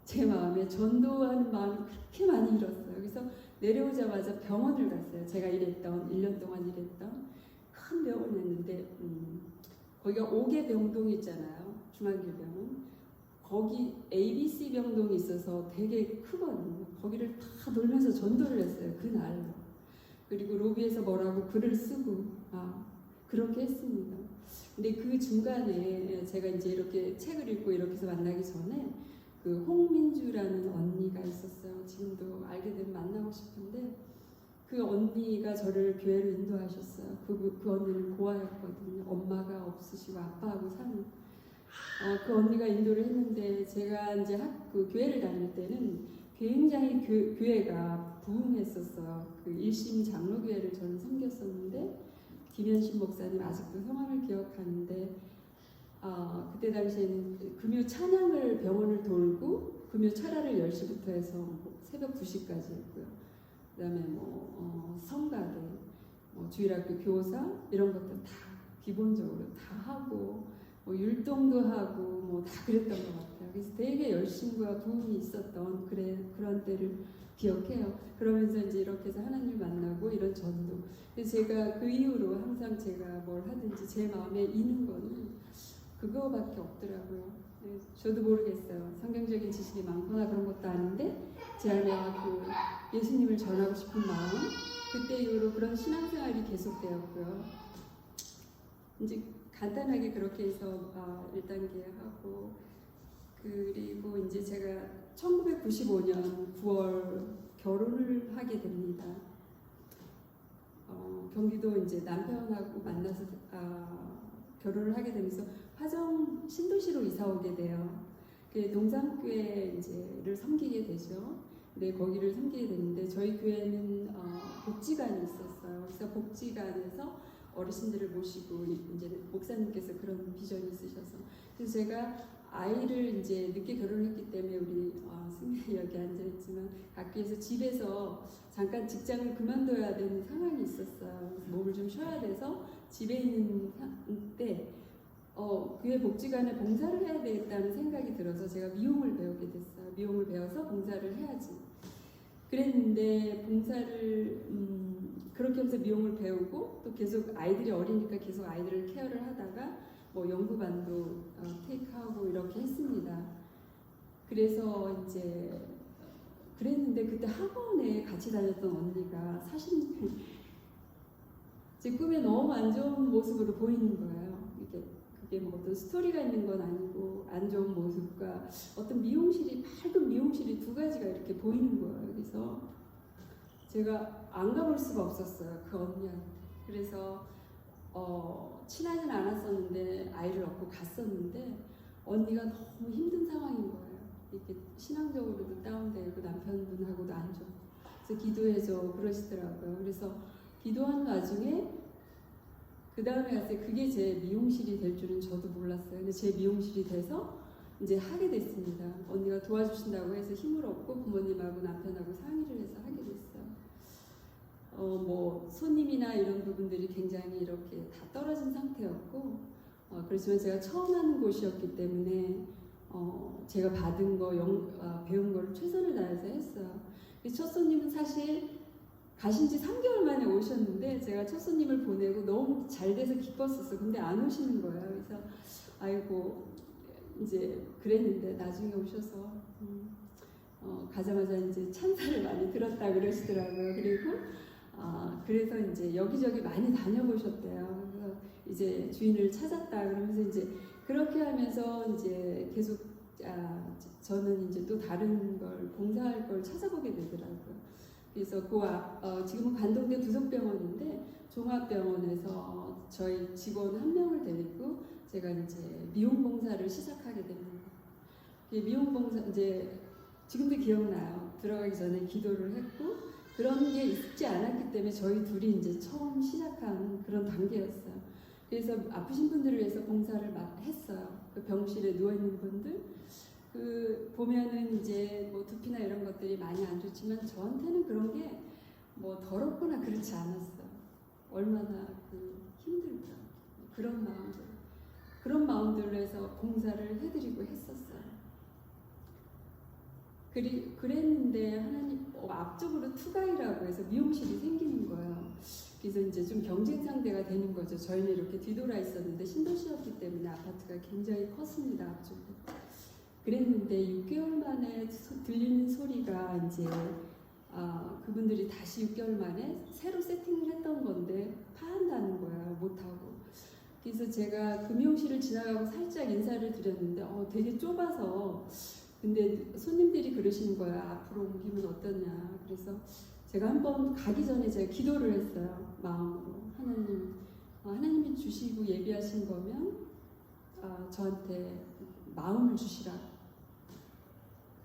제 마음에 전도하는 마음이 그렇게 많이 일었어요. 그래서 내려오자마자 병원을 갔어요. 제가 1년 동안 일했던 큰 병원이었는데 거기가 5개 병동이 있잖아요. 중앙길병원. 거기 ABC 병동이 있어서 되게 크거든요. 거기를 다 돌면서 전도를 했어요. 그날로. 그리고 로비에서 뭐라고 글을 쓰고 그렇게 했습니다. 근데 그 중간에 제가 이제 이렇게 책을 읽고 이렇게 해서 만나기 전에 그 홍민주라는 언니가 있었어요. 지금도 알게 되면 만나고 싶은데 그 언니가 저를 교회로 인도하셨어요. 그 언니는 고아였거든요. 엄마가 없으시고 아빠하고 사는 그 언니가 인도를 했는데 제가 이제 그 교회를 다닐 때는 굉장히 교회가 부흥했었어요. 그 일심 장로교회를 저는 섬겼었는데 김현신 목사님 아직도 성함을 기억하는데 그때 당시에는 금요 찬양을 병원을 돌고 금요 철야를 10시부터 해서 새벽 2시까지 했고요. 그 다음에 성가대, 주일학교 교사 이런 것들 다 기본적으로 다 하고 율동도 하고 다 그랬던 것 같아요. 그래서 되게 열심과 부흥이 있었던 그런 때를 기억해요. 그러면서 이제 이렇게 해서 하나님을 만나고 이런 전도. 그래서 제가 그 이후로 항상 제가 뭘 하든지 제 마음에 있는 거는 그거밖에 없더라고요. 네, 저도 모르겠어요. 성경적인 지식이 많거나 그런 것도 아닌데 제 안에 그 예수님을 전하고 싶은 마음 그때 이후로 그런 신앙생활이 계속되었고요. 이제 간단하게 그렇게 해서 1단계 하고 그리고 이제 제가 1995년 9월 결혼을 하게 됩니다. 경기도 이제 남편하고 만나서 결혼을 하게 되면서 화정 신도시로 이사 오게 돼요. 그 동산교회를 섬기게 되죠. 근데 거기를 섬기게 됐는데 저희 교회는 복지관이 있었어요. 그래서 복지관에서 어르신들을 모시고 이제 목사님께서 그런 비전이 있으셔서 그래서 제가 아이를 이제 늦게 결혼했기 때문에 우리 승민이 여기 앉아있지만 학교에서 집에서 잠깐 직장을 그만둬야 되는 상황이 있었어요. 몸을 좀 쉬어야 돼서 집에 있는 때 교회 복지관에 봉사를 해야 되겠다는 생각이 들어서 제가 미용을 배우게 됐어요. 미용을 배워서 봉사를 해야지. 그랬는데 봉사를 그렇게 하면서 미용을 배우고 또 계속 아이들이 어리니까 계속 아이들을 케어를 하다가 연구반도 테이크하고 이렇게 했습니다. 그래서 이제 그랬는데 그때 학원에 같이 다녔던 언니가 사실 제 꿈에 너무 안 좋은 모습으로 보이는 거예요. 그게 어떤 스토리가 있는 건 아니고 안 좋은 모습과 어떤 밝은 미용실이 두 가지가 이렇게 보이는 거예요. 그래서 제가 안 가볼 수가 없었어요. 그 언니한테. 그래서 친하진 않았었는데 아이를 얻고 갔었는데 언니가 너무 힘든 상황인 거예요. 이렇게 신앙적으로도 다운되고 남편분하고도 안 좋고 그래서 기도해줘 그러시더라고요. 그래서 기도하는 와중에 그 다음에 갔을 때 그게 제 미용실이 될 줄은 저도 몰랐어요. 근데 제 미용실이 돼서 이제 하게 됐습니다. 언니가 도와주신다고 해서 힘을 얻고 부모님하고 남편하고 상의를 해서 하게 됐어요. 손님이나 이런 부분들이 굉장히 이렇게 다 떨어진 상태였고 그렇지만 제가 처음 하는 곳이었기 때문에 제가 받은 배운 걸 최선을 다해서 했어요. 첫 손님은 사실 가신 지 3개월 만에 오셨는데 제가 첫 손님을 보내고 너무 잘 돼서 기뻤었어요. 근데 안 오시는 거예요. 그래서 아이고 이제 그랬는데 나중에 오셔서 가자마자 이제 찬사를 많이 들었다 그러시더라고요. 그리고 그래서 이제 여기저기 많이 다녀보셨대요. 그래서 이제 주인을 찾았다 그러면서 이제 그렇게 하면서 이제 계속 저는 이제 또 다른 걸 봉사할 걸 찾아보게 되더라고요. 그래서 지금은 관동대 부속병원인데 종합병원에서 저희 직원 한 명을 데리고 제가 이제 미용 봉사를 시작하게 됩니다. 미용 봉사 이제 지금도 기억나요. 들어가기 전에 기도를 했고 그런 게 있지 않았기 때문에 저희 둘이 이제 처음 시작한 그런 단계였어요. 그래서 아프신 분들을 위해서 봉사를 했어요. 그 병실에 누워 있는 분들 보면은 이제 뭐 두피나 이런 것들이 많이 안 좋지만 저한테는 그런 게 뭐 더럽거나 그렇지 않았어요. 얼마나 힘들까 그런 마음들로 해서 봉사를 해드리고 했었어요. 그랬는데 하나님 앞쪽으로 투가이라고 해서 미용실이 생기는 거예요. 그래서 이제 좀 경쟁 상대가 되는 거죠. 저희는 이렇게 뒤돌아 있었는데 신도시였기 때문에 아파트가 굉장히 컸습니다. 앞쪽으로. 그랬는데 6개월 만에 들리는 소리가 이제 그분들이 다시 6개월 만에 새로 세팅을 했던 건데 파한다는 거야. 못하고. 그래서 제가 그 미용실을 지나가고 살짝 인사를 드렸는데 되게 좁아서 근데 손님들이 그러시는 거야. 앞으로 옮기면 어떠냐. 그래서 제가 한번 가기 전에 제가 기도를 했어요. 마음으로. 하나님이 주시고 예비하신 거면 저한테 마음을 주시라.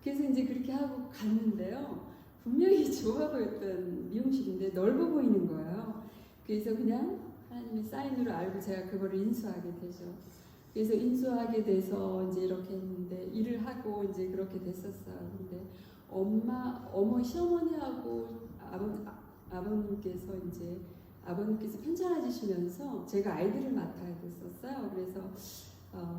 그래서 이제 그렇게 하고 갔는데요. 분명히 좁아 보였던 미용실인데 넓어 보이는 거예요. 그래서 그냥 하나님의 사인으로 알고 제가 그거를 인수하게 되죠. 그래서 인수하게 돼서 이제 이렇게 했는데 일을 하고 이제 그렇게 됐었어요. 근데 시어머니하고 아버님께서 편찮아지시면서 제가 아이들을 맡아야 됐었어요. 그래서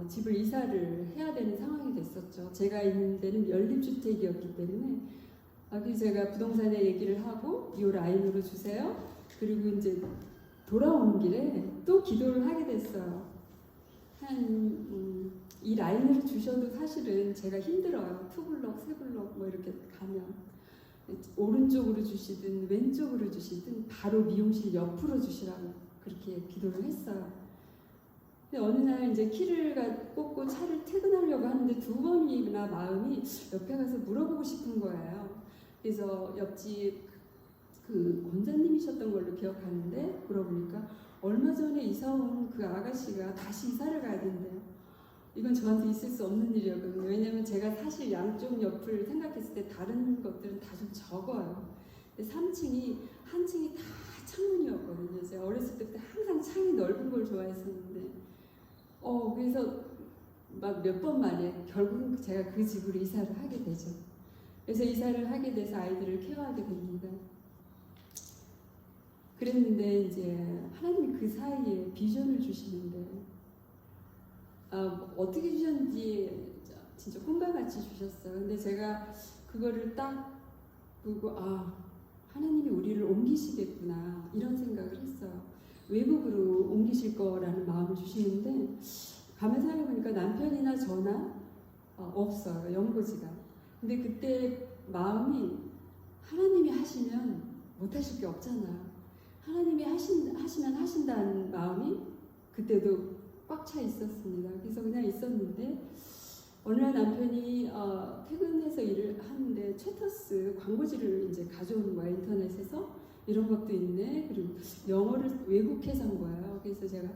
집을 이사를 해야 되는 상황이 됐었죠. 제가 있는 데는 연립주택이었기 때문에 그래서 제가 부동산에 얘기를 하고 이 라인으로 주세요. 그리고 이제 돌아오는 길에 또 기도를 하게 됐어요. 이 라인을 주셔도 사실은 제가 힘들어요. 2블럭, 3블럭 뭐 이렇게 가면 오른쪽으로 주시든 왼쪽으로 주시든 바로 미용실 옆으로 주시라고 그렇게 기도를 했어요. 근데 어느 날 이제 키를 꽂고 차를 퇴근하려고 하는데 2번이나 마음이 옆에 가서 물어보고 싶은 거예요. 그래서 옆집 그 권사님이셨던 걸로 기억하는데 물어보니까 얼마 전에 이사 온 그 아가씨가 다시 이사를 가야 된대요. 이건 저한테 있을 수 없는 일이었거든요. 왜냐면 제가 사실 양쪽 옆을 생각했을 때 다른 것들은 다 좀 적어요. 근데 3층이 한 층이 다 창문이었거든요. 제가 어렸을 때부터 항상 창이 넓은 걸 좋아했었는데 그래서 막 몇 번 만에 결국 제가 그 집으로 이사를 하게 되죠. 그래서 이사를 하게 돼서 아이들을 케어하게 됩니다. 그랬는데 이제 하나님이 그 사이에 비전을 주시는데 어떻게 주셨는지 진짜 꿈과 같이 주셨어요. 근데 제가 그거를 딱 보고 하나님이 우리를 옮기시겠구나 이런 생각을 했어요. 외국으로 옮기실 거라는 마음을 주시는데 가만 생각해보니까 남편이나 저나 없어요. 연고지가. 근데 그때 마음이 하나님이 하시면 못하실 게 없잖아. 하나님이 하시면 하신다는 마음이 그때도 꽉 차 있었습니다. 그래서 그냥 있었는데 어느 날 남편이 퇴근해서 일을 하는데 채터스 광고지를 이제 가져오는 거야. 인터넷에서 이런 것도 있네. 그리고 영어를 왜곡해서 한 거예요. 그래서 제가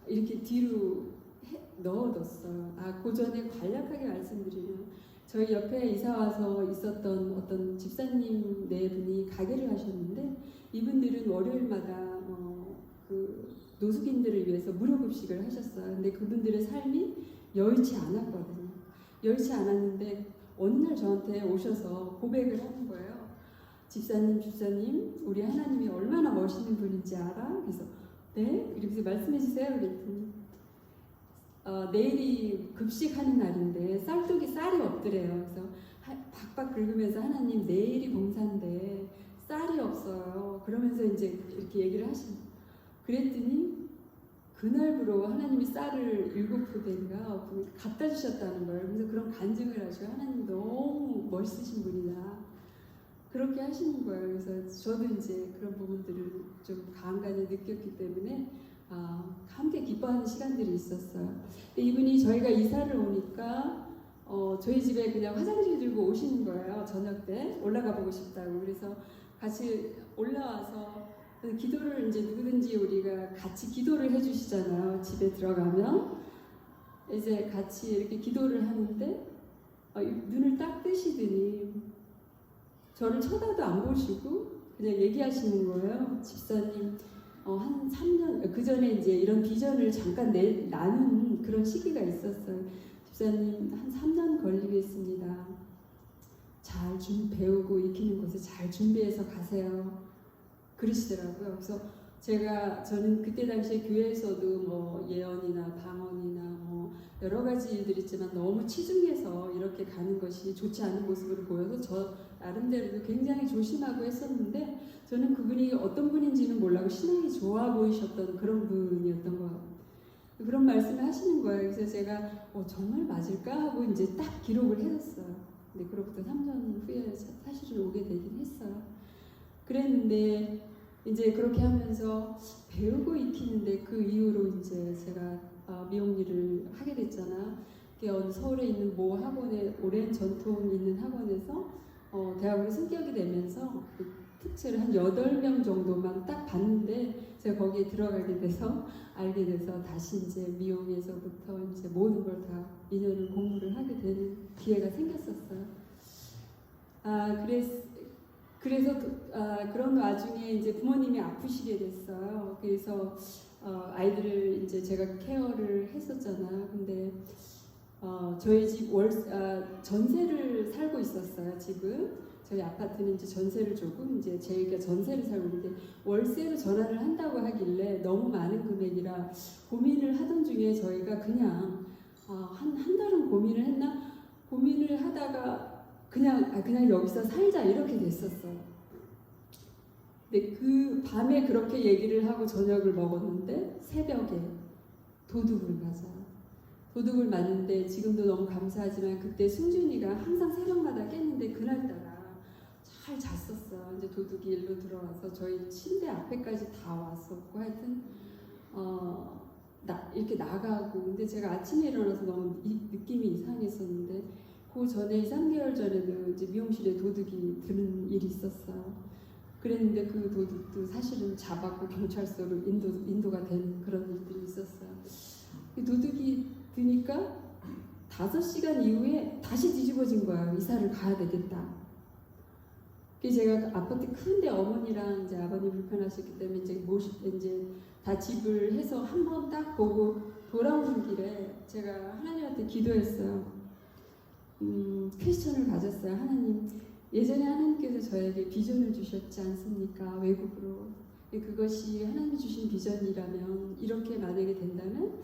이렇게 뒤로 넣어뒀어요. 그 전에 간략하게 말씀드리면 저희 옆에 이사 와서 있었던 어떤 집사님 네 분이 가게를 하셨는데 이분들은 월요일마다 그 노숙인들을 위해서 무료 급식을 하셨어요. 근데 그분들의 삶이 여의치 않았거든요. 여의치 않았는데 어느 날 저한테 오셔서 고백을 하는 거예요. 집사님, 우리 하나님이 얼마나 멋있는 분인지 알아? 그래서 네? 이렇게 말씀해 주세요. 그랬더니 내일이 급식하는 날인데 쌀이 없더래요. 그래서 박박 긁으면서 하나님 내일이 봉사인데 쌀이 없어요. 그러면서 이제 이렇게 얘기를 하시는 거예요. 그랬더니 그날부로 하나님이 쌀을 7포대인가 갖다 주셨다는 거예요. 그래서 그런 간증을 하시고 하나님 너무 멋있으신 분이다. 그렇게 하시는 거예요. 그래서 저도 이제 그런 부분들을 좀 간간히 느꼈기 때문에 함께 기뻐하는 시간들이 있었어요. 근데 이분이 저희가 이사를 오니까 저희 집에 그냥 화장실 들고 오시는 거예요. 저녁 때 올라가 보고 싶다고. 그래서 같이 올라와서 기도를 이제 누구든지 우리가 같이 기도를 해주시잖아요. 집에 들어가면 이제 같이 이렇게 기도를 하는데 눈을 딱 뜨시더니 저를 쳐다도 안 보시고 그냥 얘기하시는 거예요. 집사님, 한 3년, 그 전에 이제 이런 비전을 잠깐 나눈 그런 시기가 있었어요. 집사님, 한 3년 걸리겠습니다. 잘 배우고 익히는 곳에 잘 준비해서 가세요. 그러시더라고요. 그래서 저는 그때 당시에 교회에서도 뭐 예언이나 방언이나 뭐 여러 가지 일들이 있지만 너무 치중해서 이렇게 가는 것이 좋지 않은 모습으로 보여서 저 나름대로도 굉장히 조심하고 했었는데 저는 그분이 어떤 분인지는 몰라고 신앙이 좋아 보이셨던 그런 분이었던 것 같아요. 그런 말씀을 하시는 거예요. 그래서 제가 정말 맞을까 하고 이제 딱 기록을 해뒀어요. 근데 그로부터 3년 후에 사실은 오게 되긴 했어요. 그랬는데 이제 그렇게 하면서 배우고 익히는데 그 이후로 이제 제가 미용 일을 하게 됐잖아요. 서울에 있는 모 학원에 오랜 전통 있는 학원에서 대학으로 승격이 되면서 그 특채를 한 8명 정도만 딱 봤는데 제가 거기에 들어가게 돼서 알게 돼서 다시 이제 미용에서부터 이제 모든 걸 다 2년을 공부를 하게 되는 기회가 생겼었어요. 그래서 그런 와중에 이제 부모님이 아프시게 됐어요. 그래서 아이들을 이제 제가 케어를 했었잖아요. 근데 저희 집 전세를 살고 있었어요. 지금 저희 아파트는 이제 전세를 조금 이제 저희가 전세를 살고 있는데 월세로 전환을 한다고 하길래 너무 많은 금액이라 고민을 하던 중에 저희가 그냥 한 달은 고민을 했나 고민을 하다가 그냥 여기서 살자 이렇게 됐었어요. 근데 그 밤에 그렇게 얘기를 하고 저녁을 먹었는데 새벽에 도둑을 맞아요. 도둑을 맞는데 지금도 너무 감사하지만 그때 승준이가 항상 새벽마다 깼는데 그날따라 잘 잤었어요. 이제 도둑이 일로 들어와서 저희 침대 앞에까지 다 왔었고 하여튼 이렇게 나가고 근데 제가 아침에 일어나서 너무 느낌이 이상했었는데 그 전에 3개월 전에도 이제 미용실에 도둑이 드는 일이 있었어요. 그랬는데 그 도둑도 사실은 잡았고 경찰서로 인도가 된 그런 일들이 있었어요. 그 도둑이 드니까 5시간 이후에 다시 뒤집어진 거예요. 이사를 가야 되겠다. 그래서 제가 아파트 큰데 어머니랑 이제 아버님 불편하셨기 때문에 이제 다 집을 해서 한 번 딱 보고 돌아오는 길에 제가 하나님한테 기도했어요. 퀘스천을 가졌어요. 하나님, 예전에 하나님께서 저에게 비전을 주셨지 않습니까? 외국으로. 그것이 하나님이 주신 비전이라면 이렇게 만약에 된다면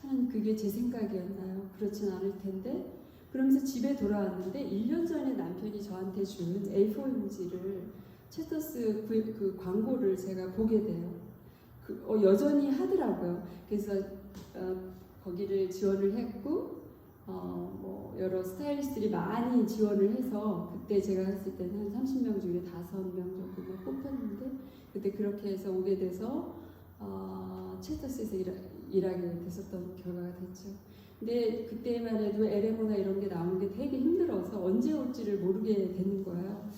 하나님 그게 제 생각이었나요? 그렇진 않을 텐데 그러면서 집에 돌아왔는데 1년 전에 남편이 저한테 준 A4용지를 채터스 그 광고를 제가 보게 돼요. 여전히 하더라고요. 그래서 거기를 지원을 했고 여러 스타일리스트들이 많이 지원을 해서 그때 제가 했을 때는 한 30명 중에 5명 정도만 뽑혔는데 그때 그렇게 해서 오게 돼서 채터스에서 일하게 됐었던 결과가 됐죠. 근데 그때만 해도 LMO나 이런 게 나오는 게 되게 힘들어서 언제 올지를 모르게 되는 거예요.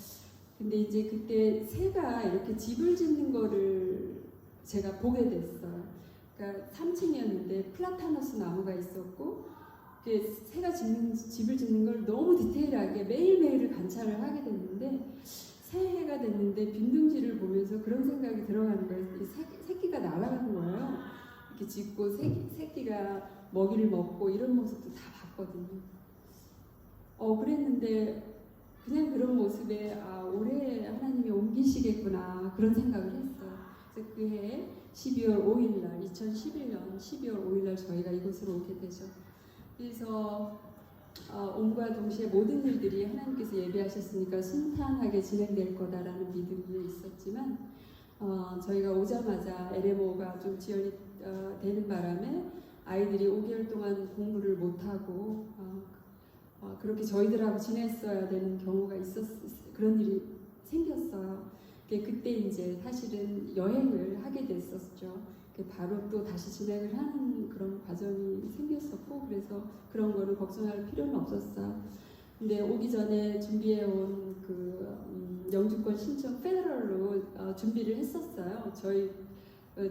근데 이제 그때 새가 이렇게 집을 짓는 거를 제가 보게 됐어요. 그러니까 3층이었는데 플라타너스 나무가 있었고 새가 집을 짓는 걸 너무 디테일하게 매일매일을 관찰을 하게 됐는데 새해가 됐는데 빈둥지를 보면서 그런 생각이 들어가는 거예요. 새끼가 날아가는 거예요. 이렇게 짓고 새끼가 먹이를 먹고 이런 모습도 다 봤거든요. 그랬는데 그냥 그런 모습에 올해 하나님이 옮기시겠구나 그런 생각을 했어요. 그래서 그 해에 12월 5일날 2011년 12월 5일날 저희가 이곳으로 오게 되죠. 그래서 온과 동시에 모든 일들이 하나님께서 예비하셨으니까 순탄하게 진행될 거다라는 믿음이 있었지만 저희가 오자마자 LMO가 좀 지연이 되는 바람에 아이들이 5개월 동안 공부를 못하고 그렇게 저희들하고 지냈어야 되는 경우가 그런 일이 생겼어요. 그때 이제 사실은 여행을 하게 됐었죠. 바로 또 다시 진행을 하는 그런 과정이 생겼었고, 그래서 그런 거를 걱정할 필요는 없었어요. 근데 오기 전에 준비해온 영주권 신청 페더럴로 준비를 했었어요. 저희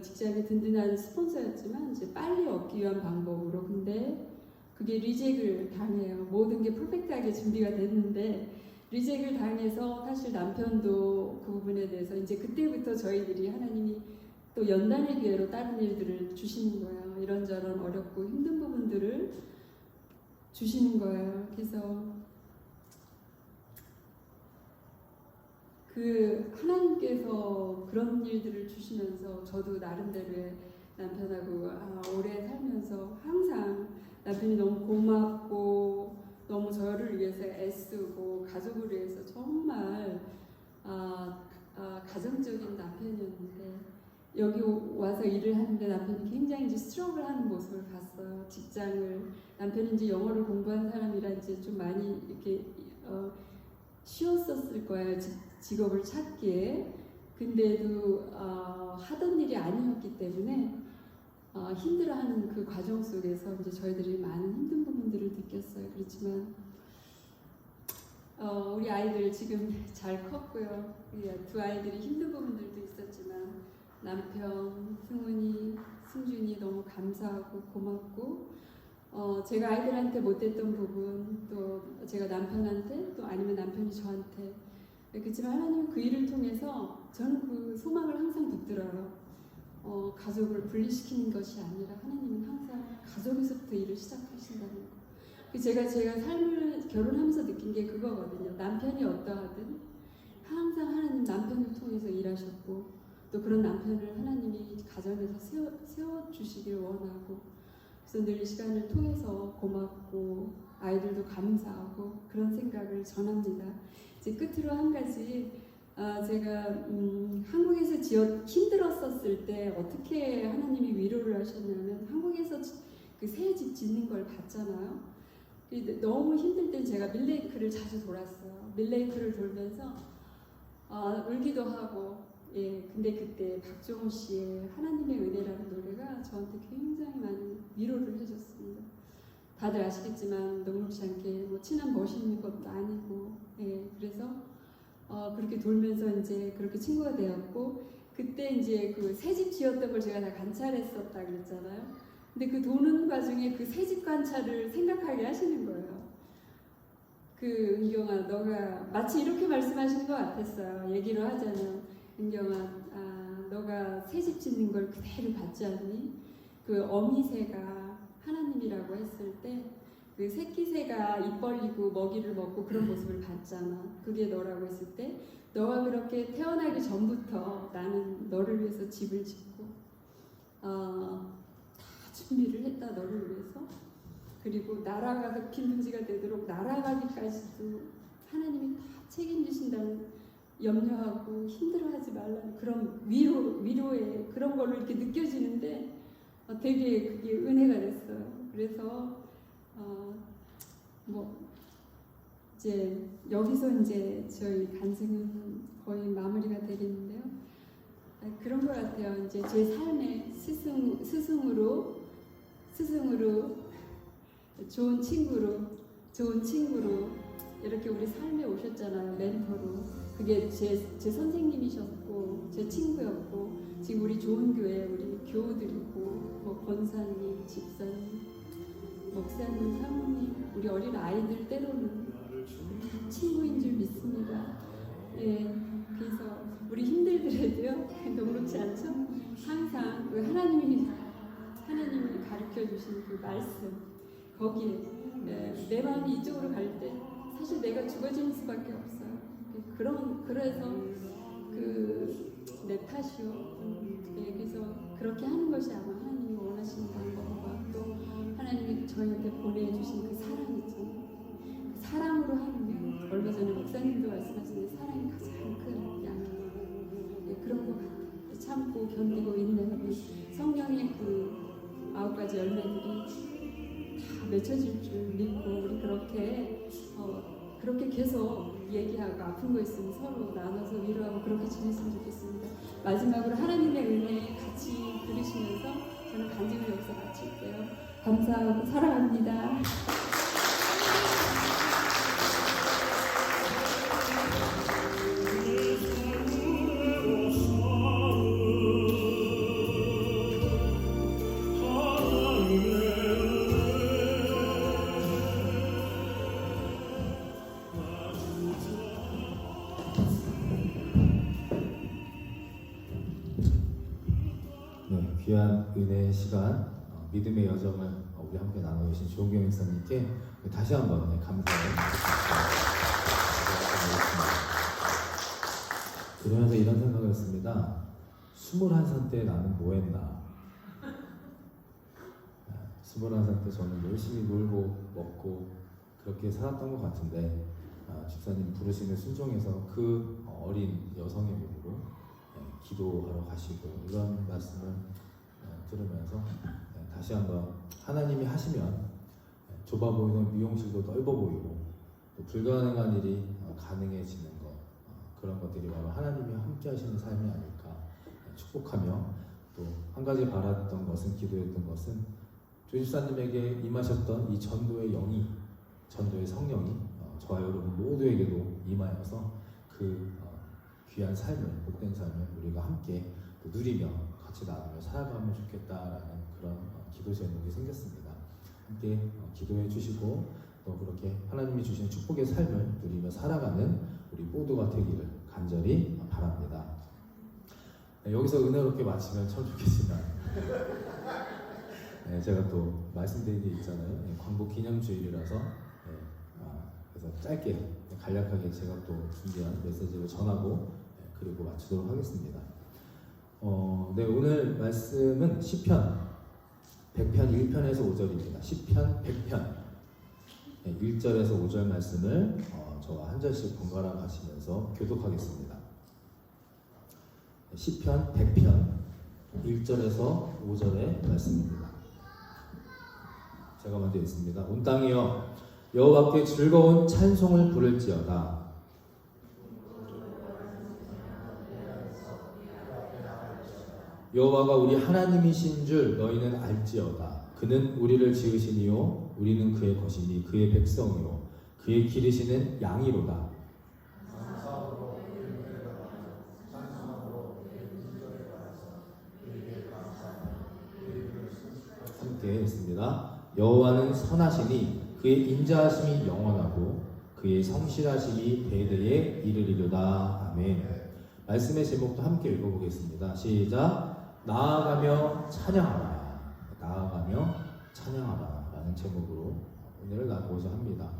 직장이 든든한 스폰서였지만 이제 빨리 얻기 위한 방법으로. 근데 그게 리젝을 당해요. 모든 게 퍼펙트하게 준비가 됐는데 리젝을 당해서 사실 남편도 그 부분에 대해서 이제 그때부터 저희들이 하나님이 또 연단의 기회로 다른 일들을 주시는 거예요. 이런저런 어렵고 힘든 부분들을 주시는 거예요. 그래서 하나님께서 그런 일들을 주시면서 저도 나름대로의 남편하고 오래 살면서 항상 남편이 너무 고맙고 너무 저를 위해서 애쓰고 가족을 위해서 정말 가정적인 남편이었는데 여기 와서 일을 하는데 남편이 굉장히 이제 스트러글 하는 모습을 봤어요. 직장을 남편이 이제 영어를 공부한 사람이라 이제 좀 많이 이렇게 쉬웠었을 거예요. 직업을 찾기에. 근데도 하던 일이 아니었기 때문에 힘들어하는 그 과정 속에서 이제 저희들이 많은 힘든 부분들을 느꼈어요. 그렇지만 우리 아이들 지금 잘 컸고요. 우리 두 아이들이 힘든 부분들도 있었지만 남편, 승훈이, 승준이 너무 감사하고 고맙고 제가 아이들한테 못했던 부분 또 제가 남편한테 또 아니면 남편이 저한테 그렇지만 하나님은 그 일을 통해서 저는 그 소망을 항상 붙들어요. 가족을 분리시키는 것이 아니라 하나님은 항상 가족에서부터 일을 시작하신다는 거. 제가 삶을 결혼하면서 느낀 게 그거거든요. 남편이 어떠하든 항상 하나님 남편을 통해서 일하셨고 또 그런 남편을 하나님이 가정에서 세워주시길 원하고 그래서 늘 이 시간을 통해서 고맙고 아이들도 감사하고 그런 생각을 전합니다. 이제 끝으로 한 가지 제가 한국에서 힘들었었을 때 어떻게 하나님이 위로를 하셨냐면 한국에서 그 새 집 짓는 걸 봤잖아요. 너무 힘들 땐 제가 밀레이크를 자주 돌았어요. 밀레이크를 돌면서 울기도 하고 근데 그때 박종호 씨의 하나님의 은혜라는 노래가 저한테 굉장히 많은 위로를 해줬습니다. 다들 아시겠지만 녹록지 않게 뭐 친한 멋있는 것도 아니고 그래서 그렇게 돌면서 이제 그렇게 친구가 되었고 그때 이제 그 새집 지었던 걸 제가 다 관찰했었다 그랬잖아요. 근데 그 도는 과정에 그 새집 관찰을 생각하게 하시는 거예요. 은경아 너가 마치 이렇게 말씀하시는 것 같았어요. 얘기로 하자면 은경아 너가 새집 짓는 걸 그대로 봤지 않니? 그 어미새가 하나님이라고 했을 때 그 새끼새가 입 벌리고 먹이를 먹고 그런 모습을 봤잖아. 그게 너라고 했을 때 너가 그렇게 태어나기 전부터 나는 너를 위해서 집을 짓고 다 준비를 했다 너를 위해서. 그리고 나라가 빈둥지가 되도록 날아가기까지도 하나님이 다 책임지신다는 염려하고 힘들어하지 말라는 그런 위로의 그런 걸로 이렇게 느껴지는데 되게 그게 은혜가 됐어요. 그래서 이제 여기서 이제 저희 간증은 거의 마무리가 되겠는데요. 그런 것 같아요. 이제 제 삶의 스승으로 좋은 친구로 이렇게 우리 삶에 오셨잖아요. 멘토로. 그게 제 선생님이셨고 제 친구였고 지금 우리 좋은 교회 우리 교우들이고 뭐 권사님, 집사님, 목사님, 사모님, 우리 어린 아이들 때로는 다 친구인 줄 믿습니다. 그래서 우리 힘들더라도요 녹록지 않죠? 항상 그 하나님이 가르쳐 주신 그 말씀 거기에 내 마음이 이쪽으로 갈 때 사실 내가 죽어지는 수밖에 없어요. 그래서 내 탓이요. 그래서 그렇게 하는 것이 아마 하나님이 원하시는 방법과 또 하나님이 저희한테 보내주신 그 사랑 있잖아요. 그 사랑으로 하면 얼마 전에 목사님도 말씀하신 사랑이 가장 큰 양이에요. 그런 것 같아요. 참고 견디고 인내하고 성령의 그 9가지 열매들이 다 맺혀질 줄 믿고 우리 그렇게 계속 얘기하고 아픈 거 있으면 서로 나눠서 위로하고 그렇게 지냈으면 좋겠습니다. 마지막으로 하나님의 은혜 같이 들으시면서 저는 간증을 여기서 마칠게요. 감사하고 사랑합니다. 네, 귀한 은혜의 시간, 믿음의 여정을 우리 함께 나눠주신 조은경 목사님께 다시 한번 감사의 그러면서 이런 생각을 했습니다. 21살 때 나는 뭐 했나? 21살 때 저는 열심히 놀고 먹고 그렇게 살았던 것 같은데 집사님 부르시는 순종에서 그 어린 여성의 몸으로 기도하러 가시고 이런 말씀을 들으면서 다시 한번 하나님이 하시면 좁아 보이는 미용실도 넓어 보이고 또 불가능한 일이 가능해지는 것 그런 것들이 바로 하나님이 함께 하시는 삶이 아닐까 축복하며 또 한 가지 바랐던 것은 기도했던 것은 조집사님에게 임하셨던 이 전도의 영이 전도의 성령이 저와 여러분 모두에게도 임하여서 그 귀한 삶을 복된 삶을 우리가 함께 누리며 같이 나누며 살아가면 좋겠다라는 그런 기도 제목이 생겼습니다. 함께 기도해 주시고 또 그렇게 하나님이 주시는 축복의 삶을 누리며 살아가는 우리 모두가 되기를 간절히 바랍니다. 여기서 은혜롭게 마치면 참 좋겠지만 제가 또 말씀드린 게 있잖아요. 광복 기념주일이라서 그래서 짧게 간략하게 제가 또 준비한 메시지를 전하고 그리고 마치도록 하겠습니다. 네, 오늘 말씀은 시편 100편 1편에서 5절입니다. 시편 100편 1절에서 5절 말씀을 저와 한 절씩 번갈아 가시면서 교독하겠습니다. 시편 100편 1절에서 5절의 말씀입니다. 제가 먼저 읽습니다. 온 땅이여 여호와께 즐거운 찬송을 부를지어다. 여호와가 우리 하나님이신 줄 너희는 알지어다. 그는 우리를 지으시니요 우리는 그의 것이니 그의 백성이요 그의 기르시는 양이로다. 함께 읽습니다. 여호와는 선하시니 그의 인자하심이 영원하고 그의 성실하심이 대대에 이르리로다. 아멘. 말씀의 제목도 함께 읽어보겠습니다. 시작. 나아가며 찬양하라. 나아가며 찬양하라 라는 제목으로 오늘 나누고자 합니다.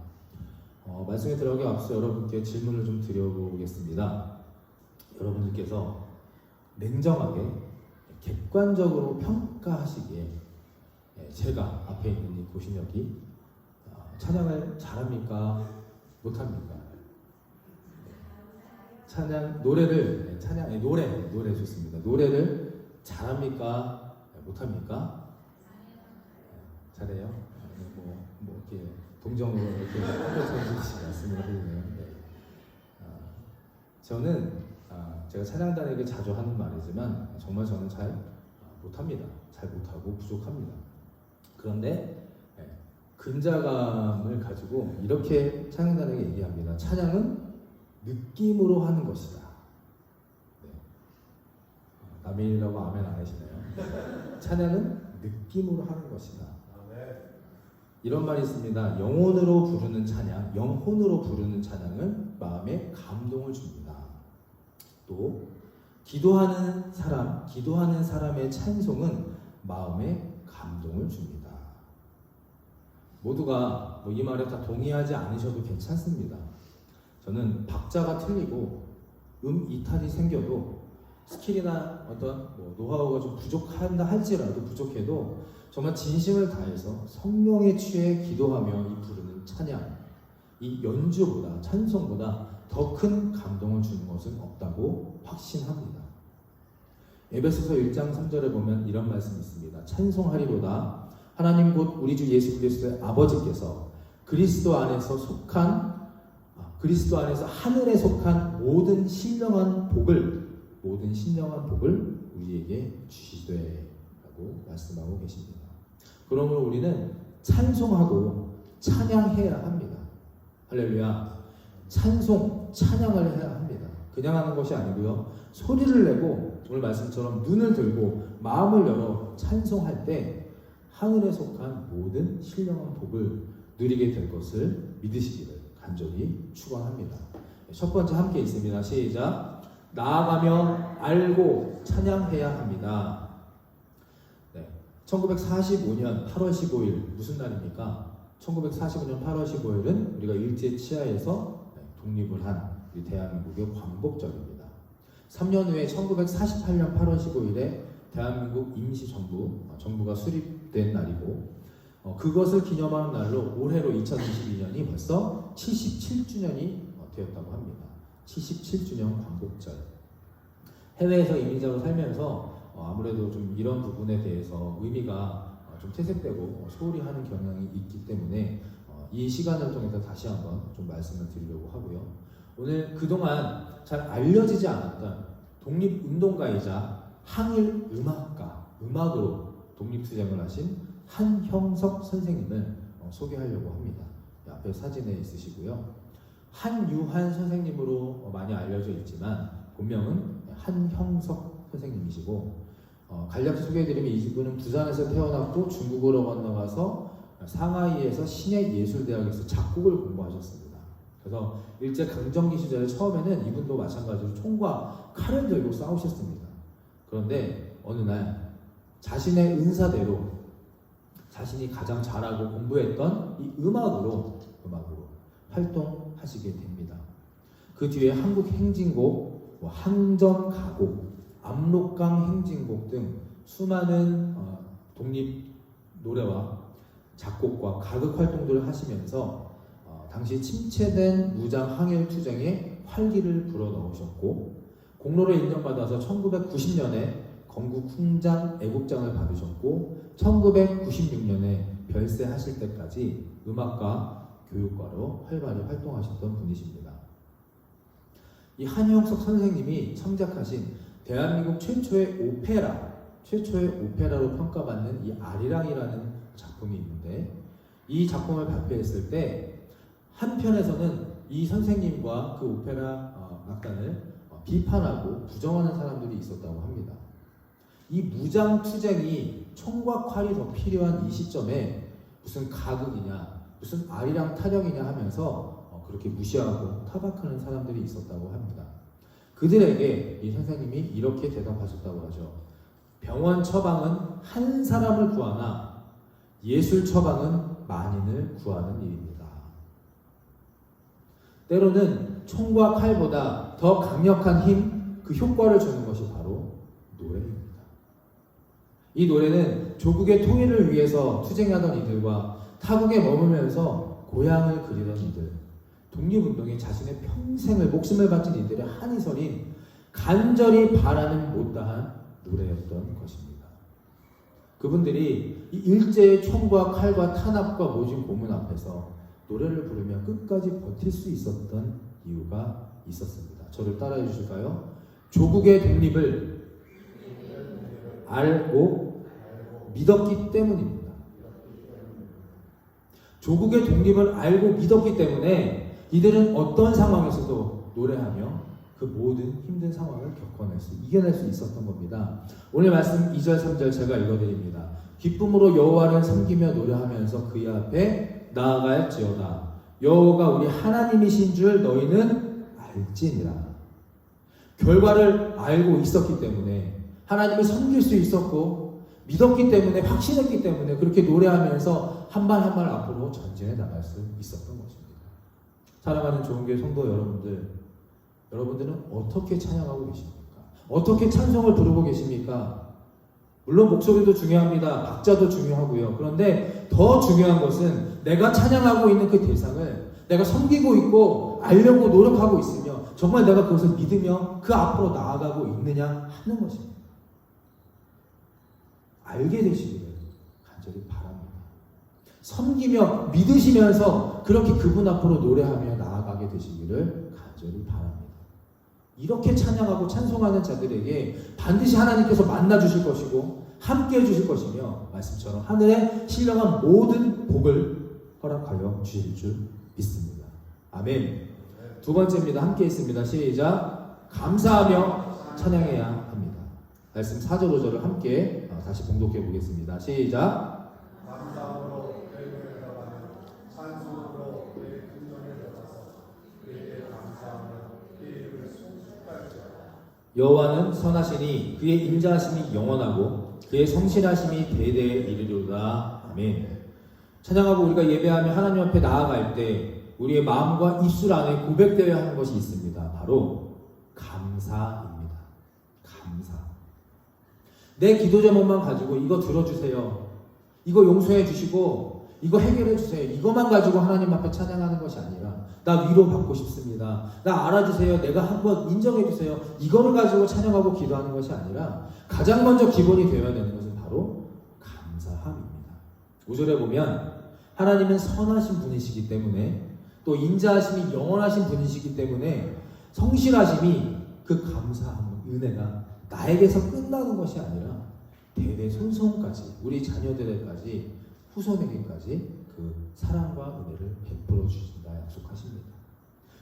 말씀에 들어가기 앞서 여러분께 질문을 좀 드려보겠습니다. 여러분들께서 냉정하게 객관적으로 평가하시기에 제가 앞에 있는 이 고신혁이 찬양을 잘합니까? 못합니까? 찬양 노래를 노래 좋습니다. 노래를 잘합니까? 못합니까? 잘해요? 뭐 이렇게 동정으로 이렇게 한겨주시지 않습니다. 네. 저는 제가 찬양단에게 자주 하는 말이지만 정말 저는 잘 못합니다. 잘 못하고 부족합니다. 그런데 근자감을 가지고 이렇게 찬양단에게 얘기합니다. 찬양은 느낌으로 하는 것이다. 네. 아멘이라고 아멘 안 하시나요? 찬양은 느낌으로 하는 것이다. 이런 말이 있습니다. 영혼으로 부르는 찬양, 영혼으로 부르는 찬양은 마음에 감동을 줍니다. 또 기도하는 사람의 찬송은 마음에 감동을 줍니다. 모두가 이 말에 다 동의하지 않으셔도 괜찮습니다. 저는 박자가 틀리고 이탈이 생겨도 스킬이나 어떤 노하우가 좀 부족한다 할지라도 부족해도 정말 진심을 다해서 성령에 취해 기도하며 이 부르는 찬양, 이 연주보다 찬송보다 더 큰 감동을 주는 것은 없다고 확신합니다. 에베소서 1장 3절에 보면 이런 말씀이 있습니다. 찬송하리로다 하나님 곧 우리 주 예수 그리스도의 아버지께서 그리스도 안에서 속한 그리스도 안에서 하늘에 속한 모든 신령한 복을 우리에게 주시되라고 말씀하고 계십니다. 그러므로 우리는 찬송하고 찬양해야 합니다. 할렐루야. 찬양을 해야 합니다. 그냥 하는 것이 아니고요. 소리를 내고 오늘 말씀처럼 눈을 들고 마음을 열어 찬송할 때 하늘에 속한 모든 신령한 복을 누리게 될 것을 믿으시기를 간절히 축원합니다. 첫 번째 함께 있습니다. 시작. 나아가며 알고 찬양해야 합니다. 1945년 8월 15일 무슨 날입니까? 1945년 8월 15일은 우리가 일제 치하에서 독립을 한 우리 대한민국의 광복절입니다. 3년 후에 1948년 8월 15일에 대한민국 정부가 수립된 날이고 그것을 기념하는 날로 올해로 2022년이 벌써 77주년이 되었다고 합니다. 77주년 광복절. 해외에서 이민자로 살면서 아무래도 좀 이런 부분에 대해서 의미가 좀 퇴색되고 소홀히 하는 경향이 있기 때문에 이 시간을 통해서 다시 한번 좀 말씀을 드리려고 하고요. 오늘 그동안 잘 알려지지 않았던 독립운동가이자 항일 음악으로 독립투쟁을 하신 한형석 선생님을 소개하려고 합니다. 앞에 사진에 있으시고요. 한유한 선생님으로 많이 알려져 있지만 본명은 한형석 선생님이시고 간략히 소개해드리면 이분은 부산에서 태어났고 중국으로 건너가서 상하이에서 신예예술대학에서 작곡을 공부하셨습니다. 그래서 일제 강점기 시절에 처음에는 이분도 마찬가지로 총과 칼을 들고 싸우셨습니다. 그런데 어느 날 자신의 은사대로 자신이 가장 잘하고 공부했던 이 음악으로 활동하시게 됩니다. 그 뒤에 한국 행진곡, 항전가곡, 압록강 행진곡 등 수많은 독립 노래와 작곡과 가극 활동들을 하시면서 당시 침체된 무장 항일 투쟁에 활기를 불어넣으셨고 공로를 인정받아서 1990년에 건국 훈장 애국장을 받으셨고 1996년에 별세하실 때까지 음악가 교육가로 활발히 활동하셨던 분이십니다. 이 한형석 선생님이 창작하신 대한민국 최초의 오페라로 평가받는 이 아리랑이라는 작품이 있는데 이 작품을 발표했을 때 한편에서는 이 선생님과 그 오페라 악단을 비판하고 부정하는 사람들이 있었다고 합니다. 이 무장 투쟁이 총과 칼이 더 필요한 이 시점에 무슨 가극이냐 무슨 아리랑 타령이냐 하면서 그렇게 무시하고 타박하는 사람들이 있었다고 합니다. 그들에게 이 선생님이 이렇게 대답하셨다고 하죠. 병원 처방은 한 사람을 구하나 예술 처방은 만인을 구하는 일입니다. 때로는 총과 칼보다 더 강력한 힘, 그 효과를 주는 것이 바로 노래입니다. 이 노래는 조국의 통일을 위해서 투쟁하던 이들과 타국에 머물면서 고향을 그리던 이들, 독립운동에 자신의 평생을 목숨을 바친 이들의 한이설인 간절히 바라는 못다한 노래였던 것입니다. 그분들이 이 일제의 총과 칼과 탄압과 모진 고문 앞에서 노래를 부르며 끝까지 버틸 수 있었던 이유가 있었습니다. 저를 따라해 주실까요? 조국의 독립을 알고 믿었기 때문입니다. 조국의 독립을 알고 믿었기 때문에 이들은 어떤 상황에서도 노래하며 그 모든 힘든 상황을 이겨낼 수 있었던 겁니다. 오늘 말씀 2절 3절 제가 읽어드립니다. 기쁨으로 여호와를 섬기며 노래하면서 그의 앞에 나아갈지어다. 여호와가 우리 하나님이신 줄 너희는 알지니라. 결과를 알고 있었기 때문에 하나님을 섬길 수 있었고 믿었기 때문에 확신했기 때문에 그렇게 노래하면서 한 발 한 발 앞으로 전진해 나갈 수 있었던 것입니다. 사랑하는 좋은교회 성도 여러분들은 어떻게 찬양하고 계십니까? 어떻게 찬송을 부르고 계십니까? 물론 목소리도 중요합니다. 박자도 중요하고요. 그런데 더 중요한 것은 내가 찬양하고 있는 그 대상을 내가 섬기고 있고 알려고 노력하고 있으며 정말 내가 그것을 믿으며 그 앞으로 나아가고 있느냐 하는 것입니다. 알게 되시기를 간절히 바랍니다. 섬기며 믿으시면서 그렇게 그분 앞으로 노래하며 나아가게 마음이 되시기를 간절히 바랍니다. 이렇게 찬양하고 찬송하는 자들에게 반드시 하나님께서 만나 주실 것이고 함께 해 주실 것이며 말씀처럼 하늘에 신령한 모든 복을 허락하여 주실 줄 믿습니다. 아멘. 두 번째입니다. 함께 있습니다. 시작. 감사하며 찬양해야 합니다. 말씀 4절 5절을 함께 다시 봉독해 보겠습니다. 시작. 여호와는 선하시니 그의 인자하심이 영원하고 그의 성실하심이 대대에 이르리로다. 아멘. 찬양하고 우리가 예배하며 하나님 앞에 나아갈 때 우리의 마음과 입술 안에 고백되어야 하는 것이 있습니다. 바로 감사입니다. 감사. 내 기도 제목만 가지고 이거 들어주세요, 이거 용서해 주시고 이거 해결해 주세요, 이것만 가지고 하나님 앞에 찬양하는 것이 아니라 나 위로받고 싶습니다, 나 알아주세요, 내가 한번 인정해 주세요, 이거를 가지고 찬양하고 기도하는 것이 아니라 가장 먼저 기본이 되어야 되는 것은 바로 감사함입니다. 5절에 보면 하나님은 선하신 분이시기 때문에 또 인자하심이 영원하신 분이시기 때문에 성실하심이 그 감사함, 은혜가 나에게서 끝나는 것이 아니라 대대손손까지 우리 자녀들에게까지 후손에게까지 그 사랑과 은혜를 베풀어 주신다 약속하십니다.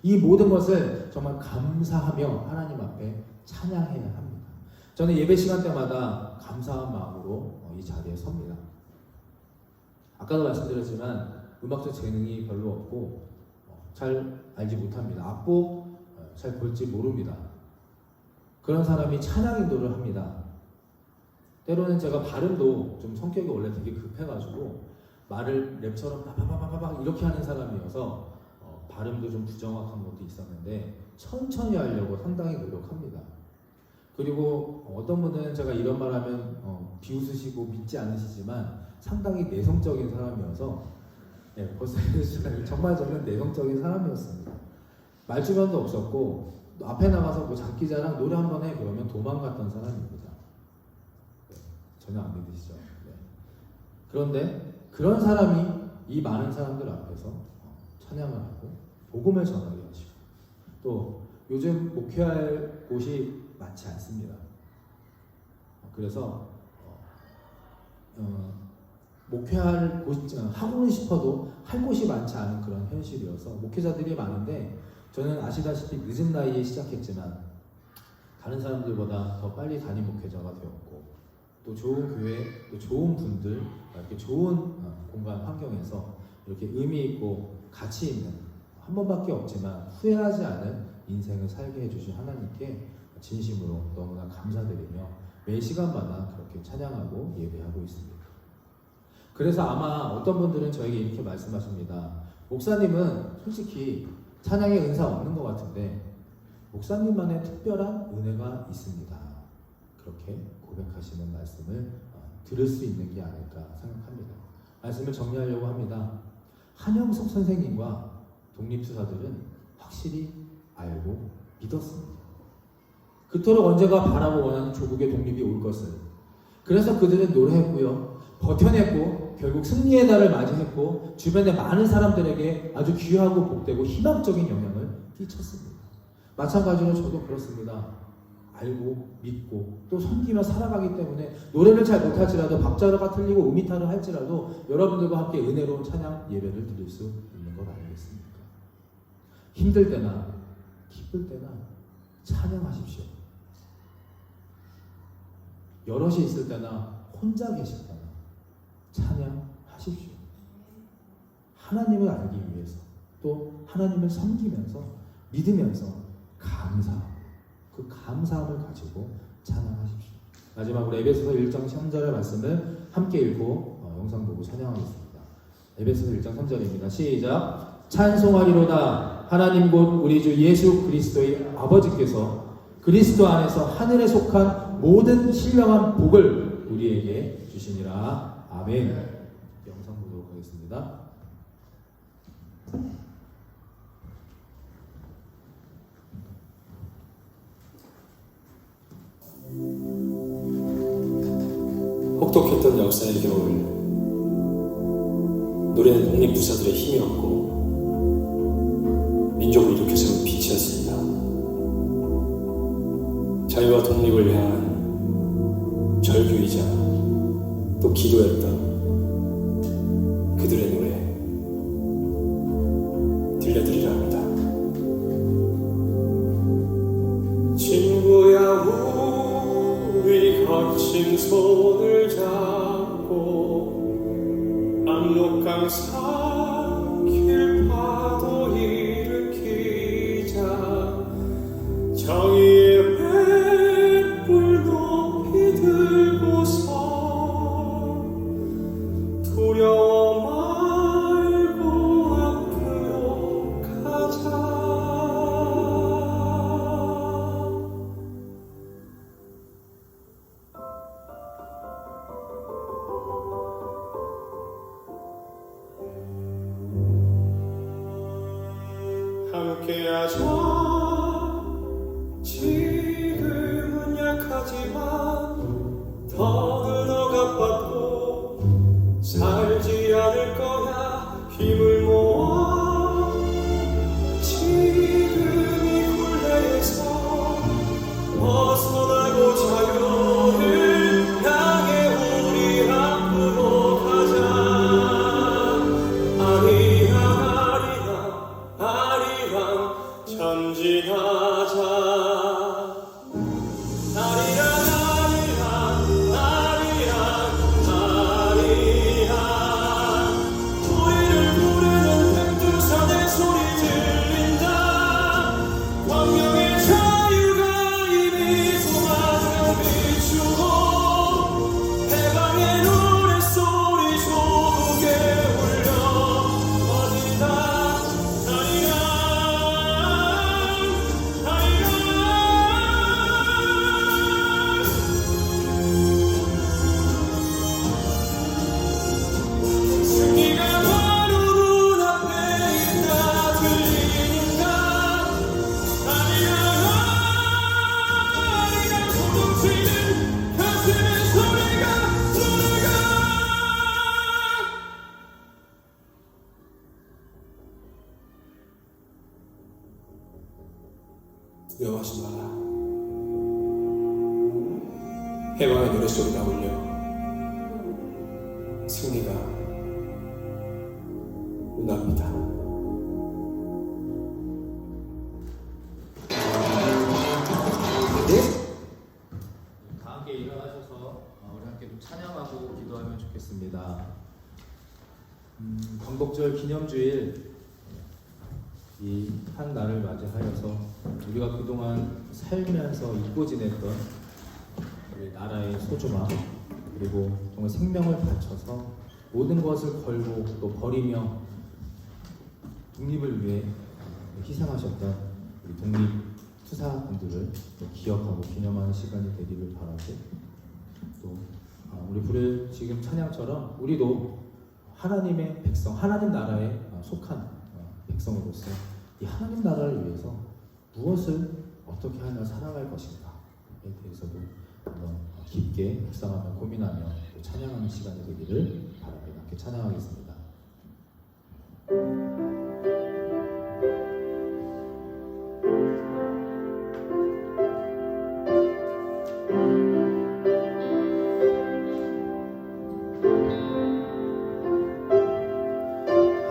이 모든 것을 정말 감사하며 하나님 앞에 찬양해야 합니다. 저는 예배 시간 때마다 감사한 마음으로 이 자리에 섭니다. 아까도 말씀드렸지만 음악적 재능이 별로 없고 잘 알지 못합니다. 악보 잘 볼지 모릅니다. 그런 사람이 찬양 인도를 합니다. 때로는 제가 발음도 좀 성격이 원래 되게 급해가지고 말을 랩처럼 빠바바바박 이렇게 하는 사람이어서 발음도 좀 부정확한 것도 있었는데 천천히 하려고 상당히 노력합니다. 그리고 어떤 분은 제가 이런 말 하면 비웃으시고 믿지 않으시지만 상당히 내성적인 사람이어서 벌써 정말 저는 내성적인 사람이었습니다. 말주변도 없었고 앞에 나가서 뭐 장기자랑 노래 한번 해 그러면 도망갔던 사람입니다. 전혀 안 믿으시죠? 네. 그런데 그런 사람이 이 많은 사람들 앞에서 찬양을 하고 복음을 전하게 하시고 또 요즘 목회할 곳이 많지 않습니다. 그래서 목회할 곳 하고는 싶어도 할 곳이 많지 않은 그런 현실이어서 목회자들이 많은데 저는 아시다시피 늦은 나이에 시작했지만 다른 사람들보다 더 빨리 담임 목회자가 되었고 또 좋은 교회, 또 좋은 분들, 이렇게 좋은 공간 환경에서 이렇게 의미 있고 가치 있는 한 번밖에 없지만 후회하지 않은 인생을 살게 해주신 하나님께 진심으로 너무나 감사드리며 매 시간마다 그렇게 찬양하고 예배하고 있습니다. 그래서 아마 어떤 분들은 저에게 이렇게 말씀하십니다. 목사님은 솔직히 찬양의 은사 없는 것 같은데 목사님만의 특별한 은혜가 있습니다. 그렇게 고백하시는 말씀을 들을 수 있는 게 아닐까 생각합니다. 말씀을 정리하려고 합니다. 한영석 선생님과 독립투사들은 확실히 알고 믿었습니다. 그토록 언젠가 바라고 원하는 조국의 독립이 올 것을. 그래서 그들은 노래했고요, 버텨냈고 결국 승리의 날을 맞이했고 주변의 많은 사람들에게 아주 귀하고 복되고 희망적인 영향을 끼쳤습니다. 마찬가지로 저도 그렇습니다. 알고 믿고 또 섬기며 살아가기 때문에 노래를 잘 못할지라도 박자가 틀리고 음이탈을 할지라도 여러분들과 함께 은혜로운 찬양 예배를 드릴 수 있는 것 아니겠습니까? 힘들 때나 기쁠 때나 찬양하십시오. 여럿이 있을 때나 혼자 계실 때나 찬양하십시오. 하나님을 알기 위해서 또 하나님을 섬기면서 믿으면서 그 감사함을 가지고 찬양하십시오. 마지막으로 에베소서 1장 3절의 말씀을 함께 읽고 영상 보고 찬양하겠습니다. 에베소서 1장 3절입니다. 시작. 찬송하리로다 하나님 곧 우리 주 예수 그리스도의 아버지께서 그리스도 안에서 하늘에 속한 모든 신령한 복을 우리에게 주시니라. 아멘. 영상 보도록 하겠습니다. 혹독했던 역사의 겨울, 노래는 독립부사들의 힘이었고 민족을 일으켜 세운 빛이었습니다. 자유와 독립을 향한 절규이자 또 기도했던 그들의 노래 들려드리려 합니다. 친구야 우리 거친 손을 잡고 압록강 길파도 일으키자 정의의 횃불 높이 들고서 두려워 말고 앞으로 가자. 함께하자. 지금은 약하지만 더는 억압받고 살지 않을 거야. 힘을 모아 지금 이 굴레에서 벗어나고 자유를 향해 우리 앞으로 가자. 아리랑 아리랑 아리랑 전진하자. 아리랑 아리랑 아리랑 아리랑 우리를 부르는 백두산의 소리 들린다. 광명의 자유가 이미 소망을 비추고 해방의 노랫소리 조국에 울려 퍼진다. 아리랑 아리랑 승리가 바로 눈앞에 있다. 들리는가. 아리랑 아리랑 소동 튀는 가슴의 소리가 들어가. 두려워하지 마라. 해방의 노랫소리가 울려 승리가 눈앞이다. 다 함께 일어나셔서 우리 함께 좀 찬양하고 기도하면 좋겠습니다. 광복절 기념주일 이 한 날을 맞이하여서 우리가 그동안 살면서 잊고 지냈던 우리 나라의 소중함, 그리고 정말 생명을 바쳐서 모든 것을 걸고 또 버리며 독립을 위해 희생하셨던 우리 독립 투사분들을 또 기억하고 기념하는 시간이 되기를 바라고, 또 우리 부를 지금 찬양처럼 우리도 하나님의 백성, 하나님 나라에 속한 백성으로서 이 하나님 나라를 위해서 무엇을 어떻게 하며 살아갈 것인가에 대해서도 한번 깊게 묵상하며 고민하며 또 찬양하는 시간이 되기를 바랍니다. 함께 찬양하겠습니다.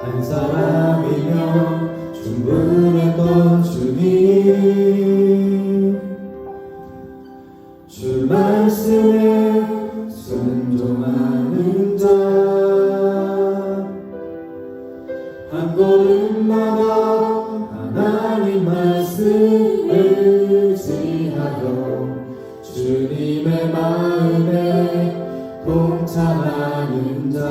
한 사람이면 충분했던 주님, 주 말씀에 순종하는 자, 한 걸음마다 하나님 말씀 의지하여 주님의 마음에 동참하는 자,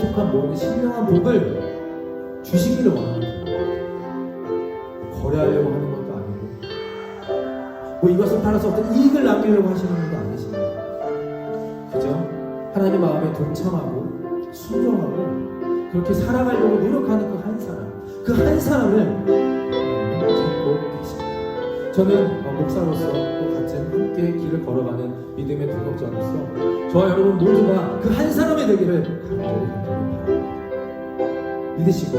속한 모든 신령한 복을 주시기를 원합니다. 거래하려고 하는 것도 아니고 뭐 이것을 팔아서 어떤 이익을 남기려고 하시는 분도 아니십니다. 그죠? 하나님 마음에 동참하고 순종하고 그렇게 살아가려고 노력하는 그 한 사람을 찾고 계십니다. 저는 목사로서 또 같은 함께 길을 걸어가는 믿음의 동역자로서 저와 여러분 모두가 그 한 사람이 되기를 간절히 바랍니다. 믿으시고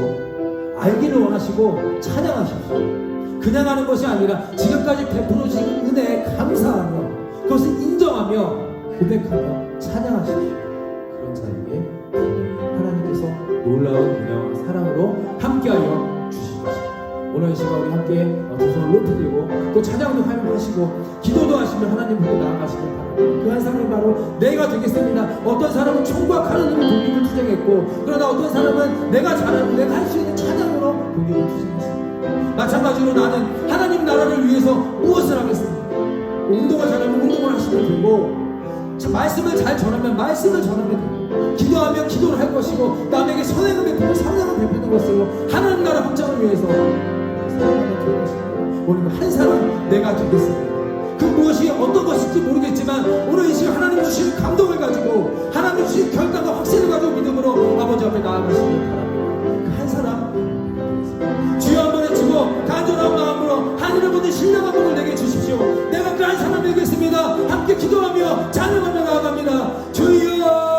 알기를 원하시고 찬양하십시오. 그냥 하는 것이 아니라 지금까지 베풀어 주신 은혜에 감사하며 그것을 인정하며 고백하며 찬양하십시오. 그런 자에게 하나님께서 놀라운 은혜와 사랑으로 함께하여 주실 것입니다. 오늘 이 시간 우리 함께 두 손을 높이 들고 또 찬양도 하시고 기도도 하시며 하나님 앞에 나아가시길 바랍니다. 그 한 사람이 바로 내가 되겠습니다. 어떤 사람은 총각하는 힘을 독립을 투쟁했고 그러나 어떤 사람은 내가 잘하고 내가 할 수 있는 찬양으로 독립을 투쟁했습니다. 마찬가지로 나는 하나님 나라를 위해서 무엇을 하겠습니까? 운동을 잘하면 운동을 하시면 되고 말씀을 잘 전하면 말씀을 전하면 되고 기도하면 기도를 할 것이고 남에게 선행을 베푸면 선행을 베푸는 것으로 하나님 나라 확장을 위해서 살아가는 될 것입니다. 오늘 한 사람 내가 되겠습니다. 그 무엇이 어떤 것일지 모르겠지만 오늘 이 시간 하나님 주시는 감동을 가지고 하나님 주시는 결단과 확신을 가지고 믿음으로 아버지 앞에 나아가시길 바랍니다. 그 한 사람 주여 한번 외치고 간절한 마음으로 하늘의 모든 신령한 복을 내게 주십시오. 내가 그 한 사람 되겠습니다. 함께 기도하며 찬양하며 나아갑니다. 주여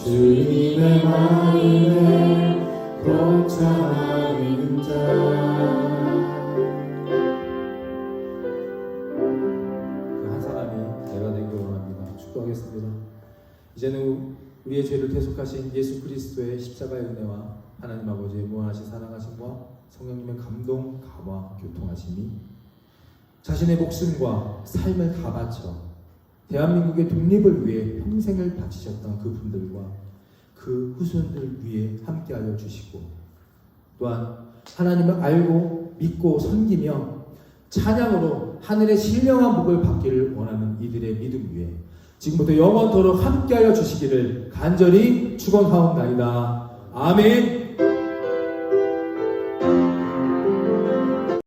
주님의 마음에 동참하는 자. 그 한 사람이 내가 되기를 원합니다. 축도하겠습니다. 이제는 우리의 죄를 대속하신 예수 그리스도의 십자가의 은혜와 하나님 아버지의 무한하신 사랑하심과 성령님의 감동, 감화, 교통하심이 자신의 목숨과 삶을 다 바쳐 대한민국의 독립을 위해 평생을 바치셨던 그분들과 그 후손들 위해 함께하여 주시고 또한 하나님을 알고 믿고 섬기며 찬양으로 하늘의 신령한 복을 받기를 원하는 이들의 믿음 위에 지금부터 영원토록 함께하여 주시기를 간절히 축원하옵나이다. 아멘.